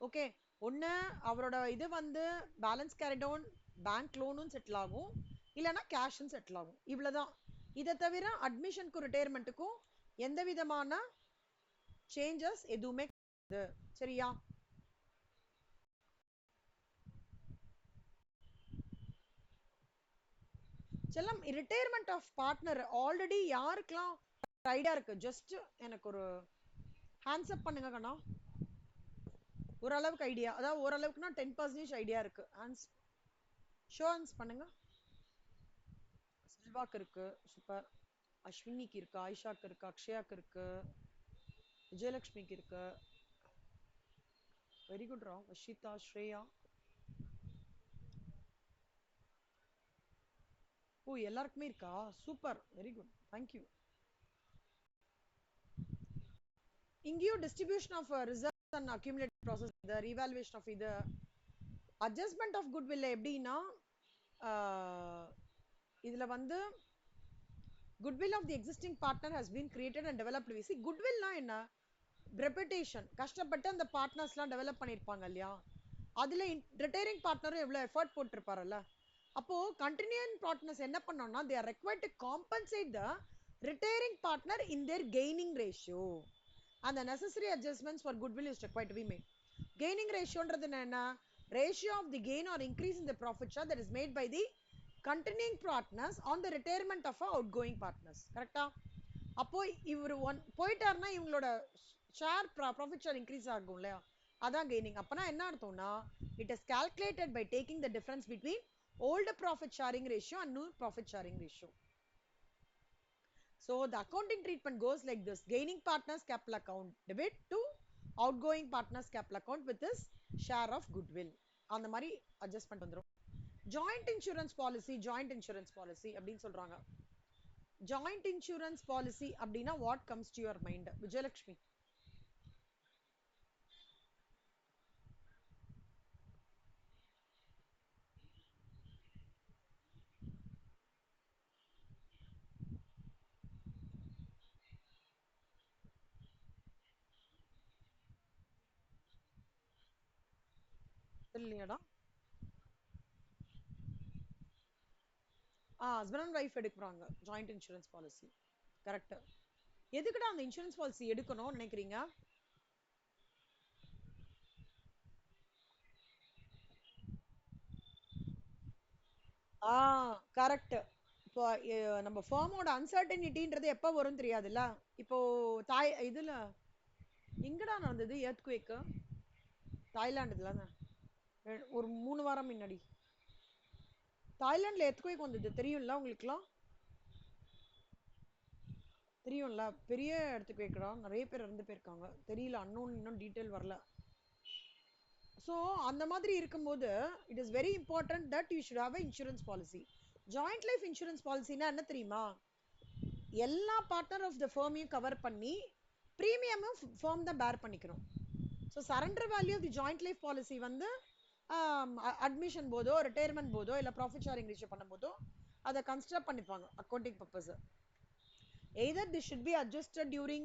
ஓகே, ஒண்ணு அவரோட இது வந்து பேலன்ஸ் கேரி டவுன் பேங்க் லோனும் செட்டில் ஆகும், இல்லைன்னா கேஷும் செட்டில் ஆகும். இவ்வளவுதான். இதை தவிர அட்மிஷனுக்கும் ரிட்டையர்மெண்ட்டுக்கும் எந்த விதமான சேஞ்சஸ் எதுவுமே சரியா? செல்லம், ரிட்டையர்மெண்ட் ஆஃப் பார்ட்னர் ஆல்ரெடி யாருக்கெல்லாம் ஐடியா இருக்கு? ஜஸ்ட் எனக்கு ஒரு ஹேண்ட்ஸ் அப் பண்ணுங்க கண்ணா. ஓரளவுக்கு ஐடியா, அதாவது ஓரளவுக்குனா 10% ஐடியா இருக்கு. ஹேண்ட்ஸ் ஷோ ஹேண்ட்ஸ் பண்ணுங்க. செல்வாக்கு இருக்கு, சூப்பர். அஸ்வினிக்கு இருக்கு, ஆயிஷாக்கு இருக்கு, அக்ஷயாக்கு இருக்கு, விஜயலட்சுமிக்கு இருக்கு, வெரி குட் ரா. வஷிதா, ஸ்ரேயா, ஓ எல்லாருக்குமே இருக்கா? Super, very good, thank you. இங்கேயும் distribution of reserves and accumulated profits, இந்த ரீவாலுவேஷன் ஆஃப் இது அட்ஜஸ்ட்மெண்ட் ஆஃப் குட்வில் எப்படின்னா இதுல வந்து goodwill of the existing partner has been created and developed. We see goodwill na enna reputation கஷ்டப்பட்டு அந்த பார்ட்னர்ஸ்லாம் டெவலப் பண்ணிருப்பாங்க இல்லையா, அதுல ரிட்டையரிங் பார்ட்னரும் எவ்வளவு எஃபர்ட் போட்டிருப்பாருல்ல. அப்போ கண்டினியூயிங் பார்ட்னர்ஸ் என்ன பண்ணோம்னா they are required to compensate the retiring partner in their gaining ratio and the necessary adjustments for goodwill is required to be made. Gaining ratio ன்றது என்ன? Ratio of the gain or increase in the profit share that is made by the continuing partners on the retirement of outgoing partners. கரெக்டா? அப்போ இவர் போயிட்டாருன்னா இவங்களோட ஷேர் ப்ராஃபிட் ஷேர் இன்க்ரீஸ் ஆகும் இல்லையா, அதான் கெய்னிங். அப்பனா என்ன அர்த்தம்னா it is calculated by taking the difference between old profit sharing ratio and new profit sharing ratio. So the accounting treatment goes like this: gaining partners capital account debit to outgoing partners capital account with this share of goodwill. அந்த மாதிரி அட்ஜஸ்ட்மெண்ட் வந்துரும். ஜாயிண்ட் இன்சூரன்ஸ் பாலிசி அப்படின்னு சொல்றாங்க. ஜாயிண்ட் இன்சூரன்ஸ் பாலிசி அப்படின்னா what comes to your mind Vijayalakshmi? இல்லையாடா? ஹஸ்பண்ட் அண்ட் ஒய்ஃப் எடுக்கிறாங்க ஜாயிண்ட் இன்சூரன்ஸ் பாலிசி. கரெக்ட். எதுக்குடா அந்த இன்சூரன்ஸ் பாலிசி எடுக்கணும்னு நினைக்கிறீங்க? கரெக்ட். இப்போ நம்ம ஃபார்மோட அன்சர்டனிட்டின்றது எப்போ வரும் தெரியாதுல்ல. இப்போ இதுல எங்கடா நடந்தது எர்த்குவேக்? தாய்லாந்துல ஒரு 3 வாரம் முன்னாடி தாய்லாந்துல எர்த்குவேக் வந்தது, தெரியும்ல உங்களுக்குலாம்? தெரியும்ல, பெரிய இடத்துக்கு வைக்கிறோம், நிறைய பேர் இறந்து போயிருக்காங்க. தெரியல, இன்னும் டீட்டெயில் வரல. ஸோ அந்த மாதிரி இருக்கும்போது it is very important that you should have a insurance policy. Joint life insurance பாலிசினா என்ன தெரியுமா? எல்லா பார்ட்னர் ஆஃப் த ஃபர்மையும் கவர் பண்ணி ப்ரீமியமும் ஃபர்ம் தான் பேர் பண்ணிக்கிறோம். So surrender value of the joint life policy வந்து அட்மிஷன் போதோ ரிட்டையர்மெண்ட் போதோ இல்லை ப்ராஃபிட் ஷேரிங் ரேஷியோ பண்ணும் போதோ அதை கன்சிடர் பண்ணிப்பாங்க accounting purpose. Either this should be adjusted during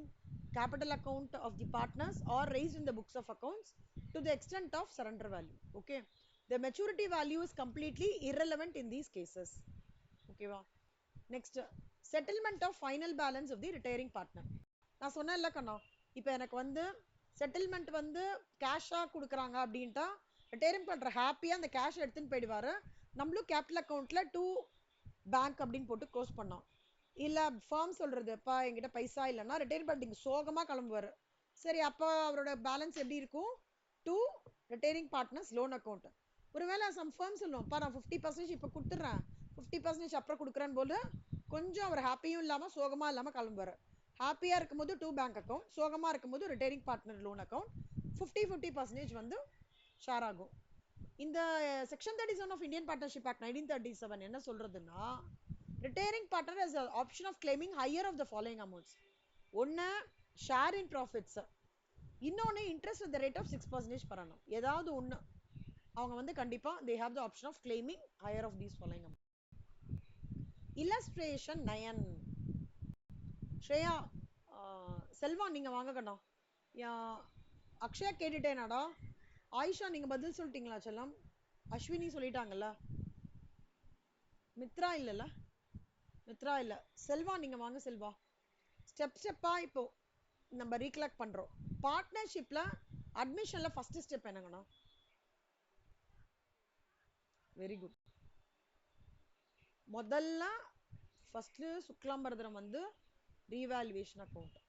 capital account of the partners or raised in the books of accounts to the extent of surrender value. Okay, the maturity value is completely irrelevant in these cases. Okay va? Next, settlement of final balance of the retiring partner. நான் சொன்னேன்ல கண்ணா, இப்போ எனக்கு வந்து செட்டில்மெண்ட் வந்து கேஷா கொடுக்குறாங்க அப்படின்ட்டா ரிட்டையரிங் பண்ற ஹாப்பியா அந்த கேஷ் எடுத்துன்னு போயிடுவாரு. நம்மளும் கேபிட்டல் அக்கௌண்ட்ல டு பேங்க் அப்படின்னு போட்டு க்ளோஸ் பண்ணோம். இல்ல ஃபார்ம் சொல்றதுப்பா என்கிட்ட பைசா இல்லைன்னா ரிட்டையர் பண்ணிட்டு சோகமா கிளம்புவாரு. சரி, அப்போ அவரோட பேலன்ஸ் எப்படி இருக்கும்? To retiring partners loan account. ஒருவேளை சம் ஃபார்ம் சொல்லுவோம்ப்பா நான் 50% இப்போ கொடுத்துட்றேன், 50% அப்புறம் கொடுக்குறேன்னு போது கொஞ்சம் அவர் ஹாப்பியும் இல்லாம சோகமா இல்லாம கிளம்புவாரு. ஹாப்பியா இருக்கும்போது டூ பேங்க் அக்கௌண்ட், சோகமா இருக்கும்போது ரிட்டையரிங் பார்ட்னர் லோன் அக்கௌண்ட். 50% வந்து ஷேர் ஆகும். இந்த section 37 of Indian partnership act 1937 என்ன சொல்றதுன்னா, retiring partner has the option of claiming higher of the following amounts. ஒன்னு share in profits, இன்னொன்னு interest at the rate of 6% per annum. ஏதாவது ஒன்னு அவங்க வந்து கண்டிப்பா they have the option of claiming higher of these following amounts. Illustration 9. Shreya, Selva நீங்க வாங்க கண்ணா. அக்ஷயா கேட்டுட்டேனாடா? ஆயிஷா நீங்க பதில் சொல்லிட்டீங்களா செல்லம்? அஸ்வினி சொல்லிட்டாங்கல்ல? மித்ரா இல்லல்ல? மித்ரா இல்ல. செல்வா நீங்க வாங்க செல்வா. ஸ்டெப்பா இப்போ நம்ம ரீகலெக்ட் பண்றோம். பார்ட்னர்ஷிப்ல அட்மிஷன்ல ஃபர்ஸ்ட் ஸ்டெப் என்னங்கண்ணா? Very good. முதல்ல ஃபர்ஸ்ட் சுக்லாம்பரதனம் வந்து ரீவாலுவேஷன் அக்கௌண்ட்.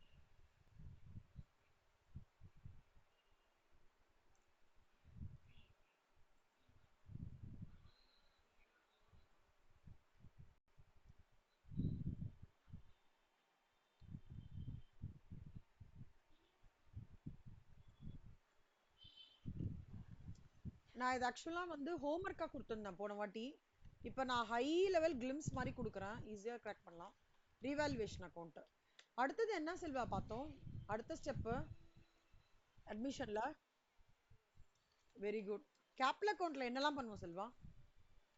நான் இது ஆக்சுவலா வந்து ஹோம்ஒர்க்கா கொடுத்துருந்தேன் போன வாட்டி. இப்போ நான் ஹை லெவல் கிளிம்ஸ் மாதிரி கொடுக்குறேன், ஈஸியா கிராக் பண்ணலாம். Revaluation account. அடுத்தது என்ன செல்வா பார்த்தோம்? அடுத்த ஸ்டெப் அட்மிஷன்ல. Very good. கேபிட்டல் அக்கௌண்ட்ல என்னெல்லாம் பண்ணுவோம் செல்வா?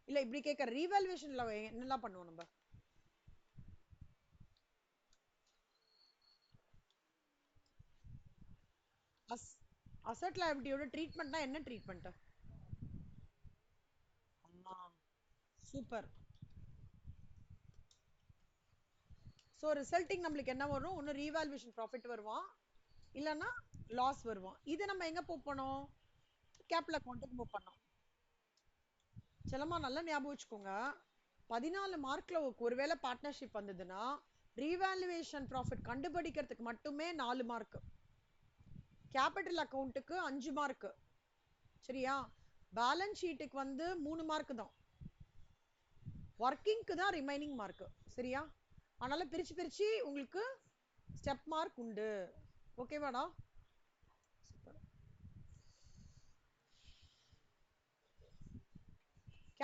இல்ல இப்படி கேட்க, ரீவாலுவேஷன்ல என்னெல்லாம் பண்ணுவோம் நம்ம? அசெட் லைபிலிட்டியோட ட்ரீட்மெண்ட்னா என்ன ட்ரீட்மெண்ட்? சூப்பர். ஸோ ரிசல்ட்டிங் நம்மளுக்கு என்ன வரும்? ஒன்று ரீவாலுவேஷன் ப்ராஃபிட் வருவான், இல்லைன்னா லாஸ் வருவான். இது நம்ம எங்க மூவ் பண்ணோம்? கேபிட்டல் அக்கௌண்ட்டுக்கு மூவ் பண்ணோம். செல்லமா நல்லா ஞாபகம் வச்சுக்கோங்க, 14 மார்க்ல ஒருவேளை பார்ட்னர்ஷிப் வந்ததுன்னா ரீவாலுவேஷன் ப்ராஃபிட் கண்டுபிடிக்கிறதுக்கு மட்டுமே 4 மார்க், கேபிட்டல் அக்கௌண்ட்டுக்கு 5 மார்க், சரியா? பேலன்ஸ் ஷீட்டுக்கு வந்து 3 மார்க் தான், ஒர்க்கிங்க்கு தான் ரிமைனிங் மார்க், சரியா? அதனால பிரிச்சு பிரிச்சு உங்களுக்கு ஸ்டெப் மார்க் உண்டு. ஓகேவாடா?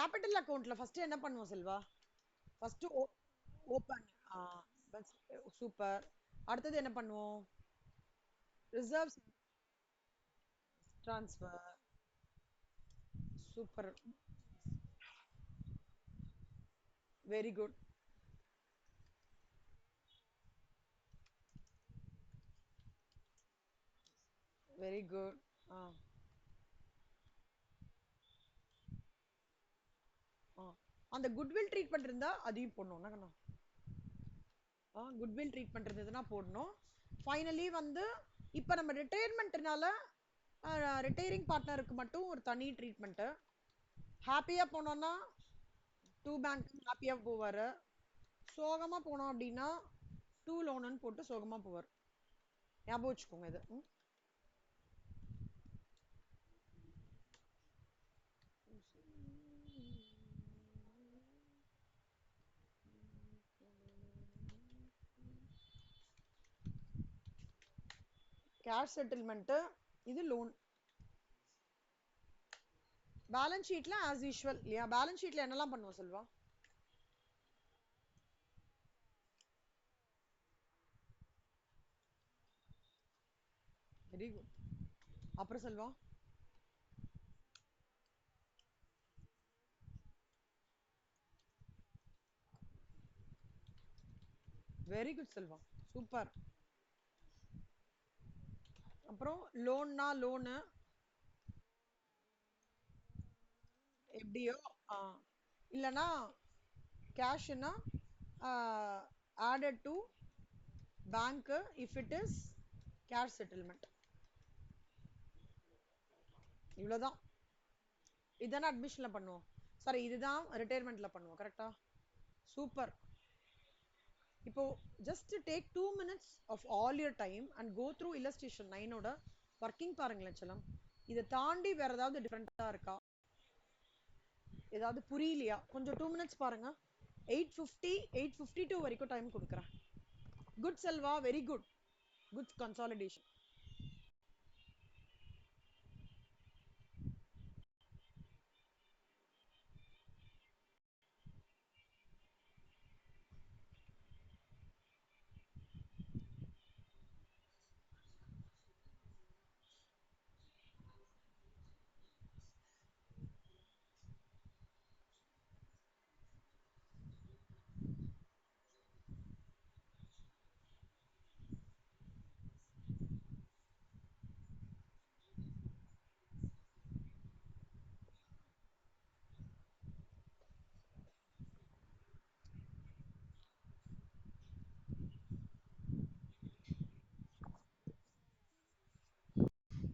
கேபிட்டல் அக்கவுண்ட்ல ஃபர்ஸ்ட் என்ன பண்ணுவோம் செல்வா? First open. சூப்பர். அடுத்தது என்ன பண்ணுவோம்? Reserves transfer. Super. Very good. Very good. ஆ ஆ அந்த குட்வில் ட்ரீட்மெண்ட் இருந்தா அதையும் போடணும் என்ன? குட்வில் ட்ரீட்மெண்ட் இருந்ததுன்னா போடணும். ஃபைனலி வந்து இப்போ நம்ம ரிட்டையர்மெண்ட்னால ரிட்டையரிங் பார்ட்னருக்கு மட்டும் ஒரு தனி ட்ரீட்மெண்ட்டு. ஹாப்பியாக போனோம்னா டூ பேங்க் ஹாப்பியாக போவார். சோகமாக போனோம் அப்படின்னா டூ லோனுன்னு போட்டு சோகமாக போவார். ஞாபகம் வச்சுக்கோங்க இது. கேஷ் செட்டில்மெண்ட்டு, இது லோன். பேலன்ஸ் ஷீட்ல ஆஸ் யூஷுவல் இல்லையா? பேலன்ஸ் ஷீட்ல என்னெல்லாம் பண்ணுவோம் செல்வா? Very good. அப்புறம் Selva? Very good Selva, super. அப்புறம் லோன்னா லோனு எப்படியோ இல்லைன்னா கேஷ்னா added to bank if it is cash settlement. இவ்வளோதான். இதுதானே அட்மிஷன்ல பண்ணுவோம். சாரி, இதுதான் ரிட்டையர்மெண்ட்ல பண்ணுவோம். கரெக்டா? சூப்பர். இப்போ just take 2 minutes of all your time and go through illustration 9ஓட ஒர்க்கிங் பாருங்களேன் செல்லம். இதை தாண்டி வேற ஏதாவது டிஃப்ரெண்டா இருக்கா? ஏதாவது புரியலையா? கொஞ்சம் 2 minutes பாருங்க. 8:52 வரைக்கும் டைம் கொடுக்குறேன். Good Selva, very good. Good consolidation.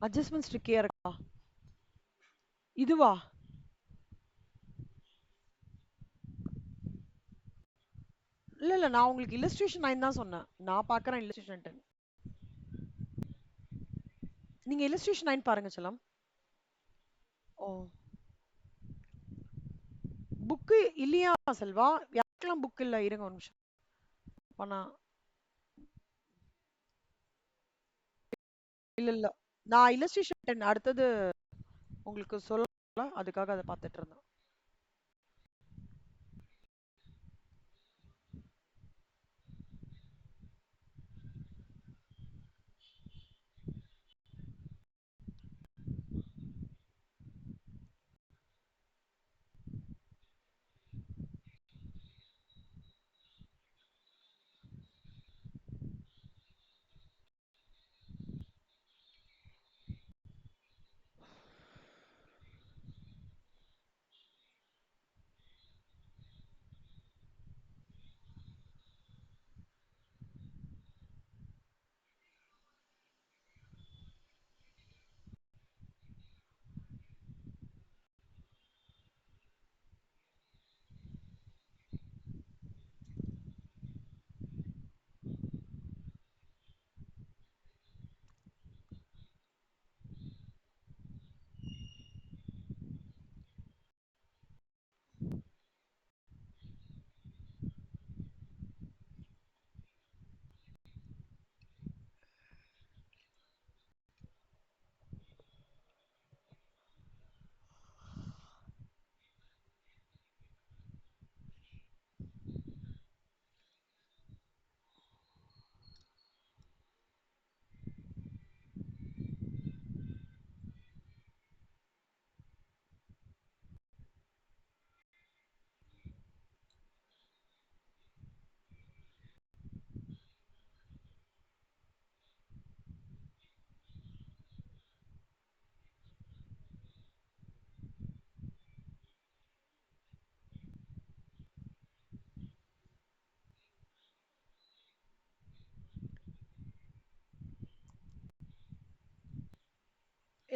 Adjustments ட்ரிக்கியா இருக்கா? இதுவா? இல்ல இல்ல, நான் உங்களுக்கு இல்லஸ்ட்ரேஷன் 9 தான் சொன்னேன். நான் பார்க்கறேன் இல்லஸ்ட்ரேஷன் 10. நீங்க இல்லஸ்ட்ரேஷன் 9 பாருங்க செல்லம். ஓ, புக்கு இல்லையா செல்வா? யாருக்கெல்லாம் புக் இல்ல? இருங்க ஒரு நிமிஷம். பண்ணா இல்ல இல்ல, நான் இல்லஸ்ட்ரேஷன் 10 அடுத்தது உங்களுக்கு சொல்ல, அதுக்காக அதை பார்த்துட்டு இருந்தேன்.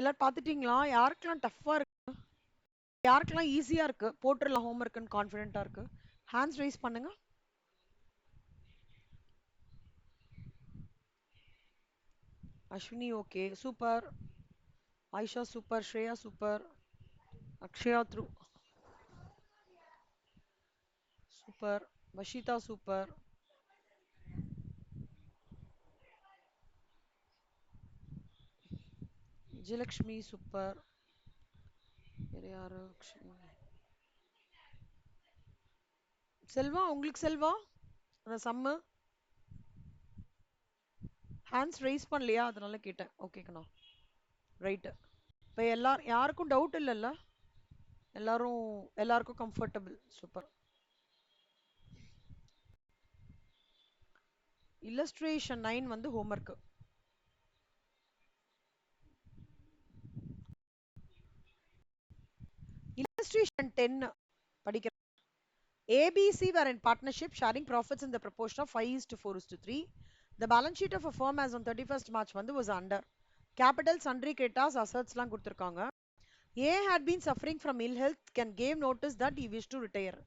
எல்லாரும் பார்த்துட்டீங்களா? யாருக்கெல்லாம் டஃப்பா இருக்கு? யாருக்கெல்லாம் ஈஸியா இருக்கு? போட்டுறலாம் ஹோம் ஒர்க்குன்னு கான்ஃபிடென்ட்டா இருக்கு. ஹேண்ட்ஸ் ரைஸ் பண்ணுங்க. Ashwini okay super. Ayesha super. Shreya super. Akshaya through super. Vashitha super. Vijayalakshmi super. வேற யாரு? செல்வா உங்களுக்கு செல்வா அந்த சம்மு ஹேண்ட்ஸ் ரைஸ் பண்ணலையா அதனால கேட்டேன். ஓகேக்கண்ணா ரைட்டு. இப்போ யாருக்கும் டவுட் இல்லைல்ல? எல்லாரும் எல்லாருக்கும் கம்ஃபர்டபுள். சூப்பர். இல்லஸ்ட்ரேஷன் 9 வந்து ஹோம்ஒர்க்கு. Illustration 10 படிக்கிறேன். ABC were in partnership sharing profits in the proportion of 5:4:3. The balance sheet of a firm as on 31st March வந்து was under. Capital, sundry creditors, assets லாம் கொடுத்திருக்காங்க. A had been suffering from ill health, can gave notice that he wished to retire.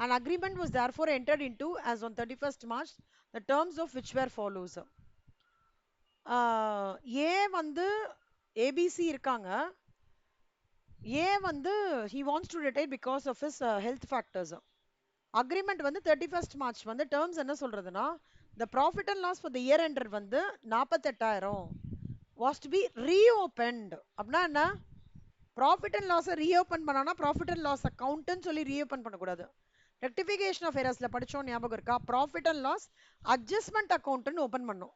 An agreement was therefore entered into as on 31st March, the terms of which were follows. A வந்து ABC இருக்காங்க. A வந்து he wants to retire because of his health factors. Agreement வந்து 31st மார்ச் வந்து டேர்ம்ஸ் என்ன சொல்றதுன்னா the profit and loss for the year ended வந்து 48,000 was to be reopened. அப்படின்னா என்ன? ப்ராஃபிட் அண்ட் லாஸை ரீஓப்பன் பண்ணானா ப்ராஃபிட் அண்ட் லாஸ் அக்கௌண்ட்னு சொல்லி ரீஓப்பன் பண்ணக்கூடாது. ரெக்டிஃபிகேஷன் ஆஃப் எரர்ஸ்ல படிச்சோம் ஞாபகம் இருக்கா? ப்ராஃபிட் அண்ட் லாஸ் அட்ஜஸ்ட்மெண்ட் அக்கௌண்ட்னு ஓப்பன் பண்ணோம்.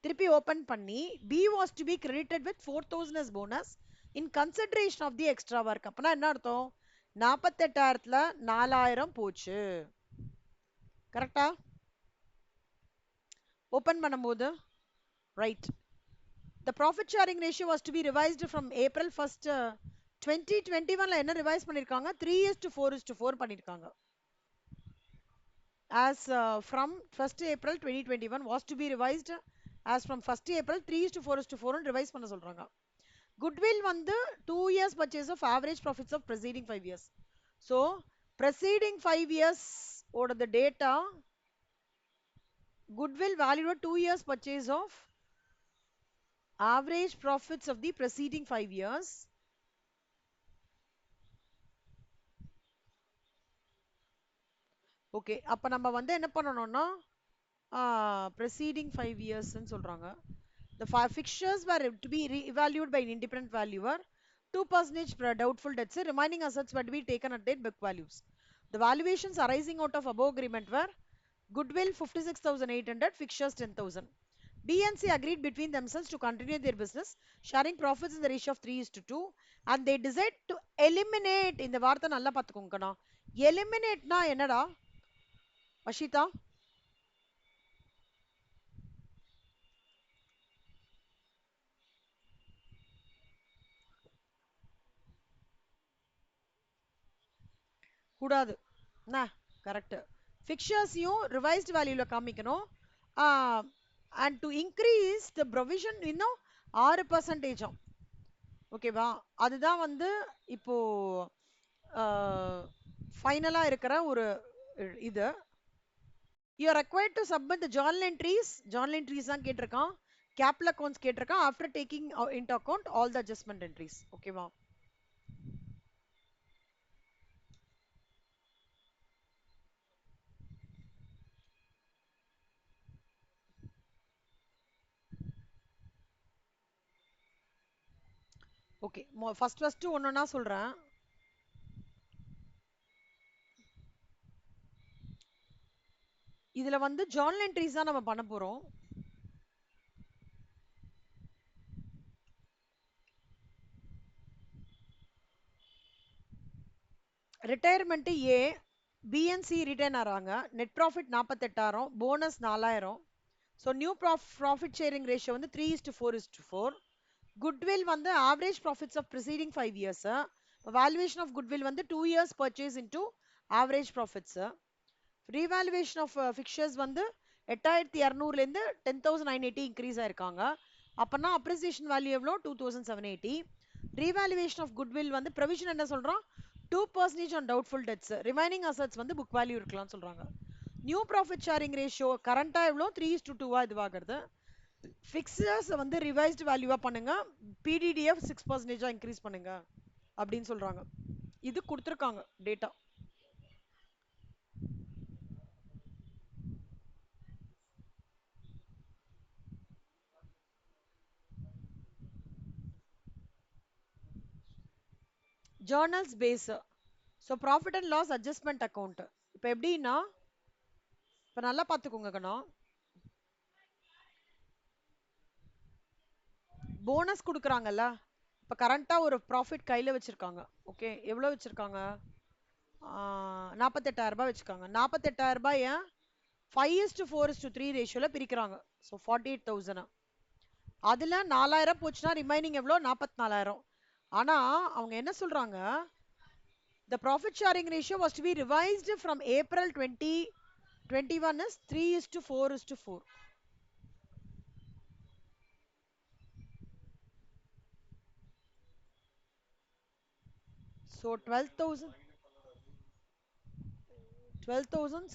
திருப்பி ஓப்பன் பண்ணி B was to be credited with 4,000 as bonus in consideration of the extra work. அப்பனா என்ன அர்த்தம்? 48,000ல 4,000 போச்சு. கரெக்டா? ஓப்பன் பண்ணும்போது right. The profit sharing ratio was to be revised from April 1st 2021ல என்ன ரிவைஸ் பண்ணிருக்காங்க? 3:4:4 பண்ணிருக்காங்க. As from 1st April 2021 was to be revised as from 1st April 3:4:4 revise பண்ண சொல்றாங்க. Goodwill வந்து 2 years purchase of average profits of preceding 5 years. So preceding 5 years ஓட the data goodwill valued 2 years purchase of average profits of the preceding 5 years. Okay அப்ப நம்ம வந்து என்ன பண்ணணும்னா preceding 5 years ன்னு சொல்றாங்க. The fixtures were to be re-evaluated by an independent valuer. 2% doubtful debts, remaining assets were to be taken at their book values. The valuations arising out of above agreement were goodwill 56,800, fixtures 10,000. B and C agreed between themselves to continue their business, sharing profits in the ratio of 3:2, and they decided to eliminate. இந்த வார்த்தை நல்லா பார்த்துக்கோங்கண்ணா. eliminateனா என்னடா வஷிதா? கூடாது என்ன? கரெக்ட். ஃபிக்சர்ஸையும் ரிவைஸ்ட் வேல்யூல காமிக்கணும். And to increase the provision இன்னும் 6%. ஓகேவா? அதுதான் வந்து இப்போ ஃபைனலா இருக்கிற ஒரு இது. you are required to submit the journal entries. journal entries தான் கேட்டிருக்கான். capital accounts கேட்டிருக்கான். after taking into account all the adjustment entries. ஓகேவா? ஓகே ஃபர்ஸ்ட் ஒன்னொன்னா சொல்றேன். இதுல வந்து ஜர்னல் என்ட்ரிஸ் தான் நம்ம பண்ண போறோம். ரிட்டையர்மெண்ட் ஏ பிஎன்சி ரிட்டைன் ஆறாங்க. Net profit 48,000, bonus 4,000. So new profit sharing ratio வந்து 3:4:4. குட்வில் வந்து average profits of preceding 5 years. Valuation of goodwill வந்து 2 years purchase into average profits. Revaluation of fixtures வந்து 8,200லேருந்து 10,980 இன்க்ரீஸ் ஆயிருக்காங்க. அப்பனா அப்ரிசியேஷன் வேல்யூ எவ்வளோ? 2,780. ரீவேல்யூவேஷன் ஆஃப் குட்வில் வந்து ப்ரொவிஷன் என்ன சொல்றோம் 2% on doubtful debts. Remaining assets வந்து புக் வேல்யூ இருக்கலாம்னு சொல்றாங்க. நியூ ப்ராஃபிட் ஷேரிங் ரேஷியோ கரண்டா எவ்வளோ 3:2 இதுவாகிறது. ஃபிக்ஸர்ஸ் வந்து ரிவைஸ்டு வேல்யூவா பண்ணுங்க, பிடிடிஎஃப் 6% இன்க்ரீஸ் பண்ணுங்க அப்படின்னு சொல்றாங்க. இது கொடுத்துருக்காங்க data. Journals base. So profit and loss adjustment account. இப்போ எப்படின்னா இப்போ நல்லா பார்த்துக்கோங்க கண்ணா, போனஸ் கொடுக்குறாங்கல்ல. இப்போ கரண்ட்டாக ஒரு ப்ராஃபிட் கையில் வச்சுருக்காங்க. ஓகே, எவ்வளோ வச்சுருக்காங்க? 48,000 ரூபாய் வச்சுருக்காங்க. 48,000 ரூபாயை 5:4:3 ரேஷியோவில் பிரிக்கிறாங்க. ஸோ 48,000. அதில் 4,000 போச்சுன்னா ரிமைனிங் எவ்வளோ? 44,000. ஆனால் அவங்க என்ன சொல்கிறாங்க, the profit sharing ratio was to be revised from April 2021 is 3:4:4. So 12,000,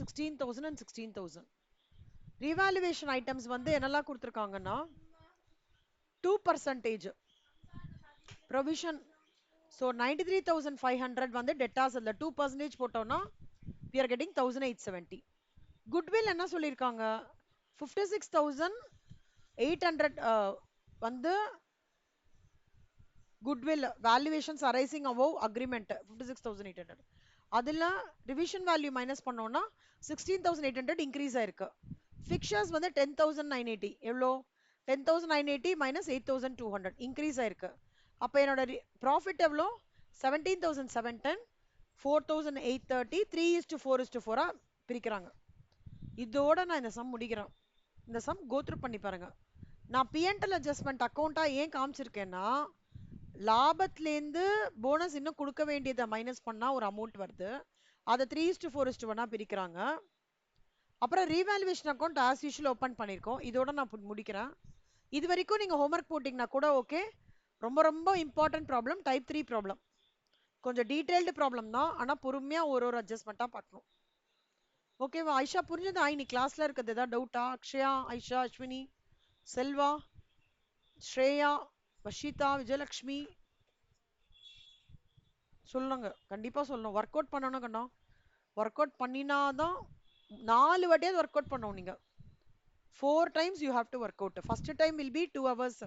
16,000 and 16,000. Revaluation items வந்து என்னெல்லாம் கொடுத்துருக்காங்கன்னா 2% provision. So 93,500 வந்து debtors அதில் 2% போட்டோம்னா we are getting 1,870. Goodwill என்ன சொல்லியிருக்காங்க 56,800 வந்து goodwill valuations arising above agreement 56,800. அதில் revision value minus பண்ணோம்னா 16,800 increase ஆயிருக்கு. Fixtures வந்து 10,980. எவ்வளோ? 10,980 minus 8,200 increase ஆயிருக்கு. அப்போ என்னோட ப்ராஃபிட் எவ்வளோ? 17,710, 4,830, 3:4:4 பிரிக்கிறாங்க. இதோட நான் இந்த சம் முடிக்கிறேன். இந்த சம் கோத்ரூ பண்ணி பாருங்க. நான் பிஎன்எல் அட்ஜஸ்ட்மெண்ட் அக்கௌண்ட்டா ஏன் காமிச்சிருக்கேன்னா, லாபத்திலேருந்து போனஸ் இன்னும் கொடுக்க வேண்டியதை மைனஸ் பண்ணா ஒரு அமௌண்ட் வருது. அதை 3:4:1 பிரிக்கிறாங்க. அப்புறம் revaluation account as usual open பண்ணியிருக்கோம். இதோட நான் முடிக்கிறேன். இது வரைக்கும் நீங்கள் ஹோம்ஒர்க் போட்டிங்கன்னா கூட ஓகே. ரொம்ப ரொம்ப இம்பார்ட்டன்ட் ப்ராப்ளம், டைப் 3 ப்ராப்ளம். கொஞ்சம் டீட்டெயில்டு ப்ராப்ளம் தான், ஆனால் பொறுமையாக ஒரு அட்ஜஸ்ட்மெண்ட்டாக பார்க்கணும். ஓகேவா ஐஷா? புரிஞ்சதா? இன்னைக்கு கிளாஸில் இருக்கிறது ஏதாவது டவுட்டா? அக்ஷயா, ஐஷா, அஸ்வினி, செல்வா, ஸ்ரேயா, வஷிதா, விஜயலக்ஷ்மி சொல்லுங்க. கண்டிப்பாக சொல்லணும். ஒர்க் அவுட் பண்ணணும் கண்ணா. ஒர்க் அவுட் பண்ணினாதான் 4 வாட்டியாவது ஒர்க் அவுட் பண்ணணும். நீங்கள் 4 times you have to work out. First time will be 2 hours,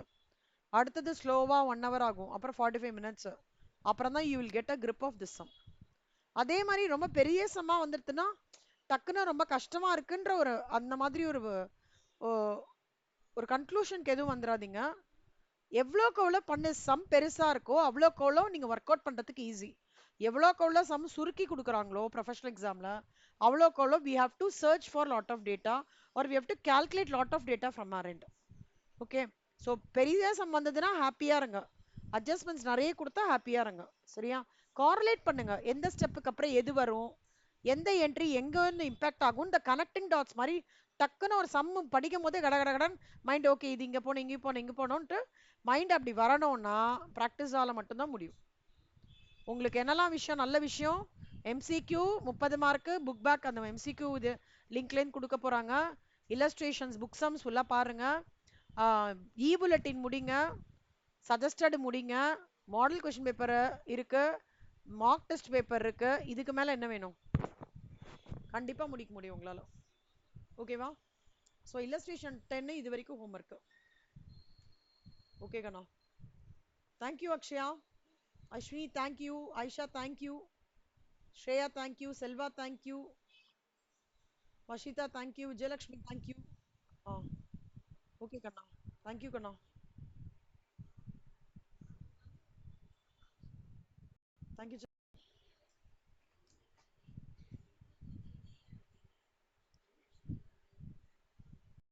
அடுத்தது ஸ்லோவாக 1 hour ஆகும், அப்புறம் 45 minutes, அப்புறம் தான் you will get a grip of this sum. அதே மாதிரி ரொம்ப பெரிய சம்மா வந்துடுதுன்னா டக்குன்னு ரொம்ப கஷ்டமா இருக்குன்ற ஒரு அந்த மாதிரி ஒரு கன்க்ளூஷனுக்கு எதுவும் வந்துடாதீங்க. எவ்வளோக்கு எவ்வளோ பண்ண சம் பெருசா இருக்கோ அவ்வளோக்கு எவ்வளோ நீங்க ஒர்க் அவுட் பண்றதுக்கு ஈஸி. எவ்வளோக்கு எவ்வளோ சம் சுருக்கி கொடுக்குறாங்களோ ப்ரொஃபஷனல் எக்ஸாம்ல அவ்வளோக்கு எவ்வளோ we have to search for lot of data or we have to calculate lot of data from our end. Okay, so பெரிய சம் வந்ததுன்னா ஹாப்பியா இருங்க. அட்ஜஸ்ட்மெண்ட்ஸ் நிறைய கொடுத்தா ஹாப்பியா இருங்க. சரியா? கார்லேட் பண்ணுங்க, எந்த ஸ்டெப்புக்கு அப்புறம் எது வரும், எந்த என்ட்ரி எங்க வந்து இம்பாக்ட் ஆகும். இந்த கனெக்டிங் டாட்ஸ் மாதிரி டக்குன்னு ஒரு சம் படிக்கும் போதே கடன் மைண்ட் ஓகே இது இங்கே போகணும் இங்கே போகணும் இங்கே போகணுன்ட்டு மைண்ட் அப்படி வரணும்னா ப்ராக்டிஸால மட்டும்தான் முடியும். உங்களுக்கு என்னெல்லாம் விஷயம் நல்ல விஷயம், எம்சிக்யூ 30 மார்க்கு புக் பேக் அந்த எம்சிக்யூ இது லிங்க்லேருந்து கொடுக்க போகிறாங்க. இல்லஸ்ட்ரேஷன்ஸ் புக் சம்ஸ் ஃபுல்லாக பாருங்க. இ புல்லட்டின் முடிங்க, சஜஸ்டட் முடிங்க, மாடல் கொஸ்டின் பேப்பர் இருக்கு, மார்க் டெஸ்ட் பேப்பர் இருக்கு. இதுக்கு மேலே என்ன வேணும்? கண்டிப்பாக முடிக்க முடியும் உங்களால். ஓகேவா? ஸோ இல்லஸ்ட்ரேஷன் 10 இது வரைக்கும் ஹோம்ஒர்க்கு. ஓகே கண்ணா. Thank you Akshaya, Ashwini thank you, Aisha thank you, Shreya thank you, Selva thank you, Vashitha thank you, Vijayalakshmi thank you. Okay கண்ணா, தேங்க்யூ கண்ணா. தேங்க்யூ.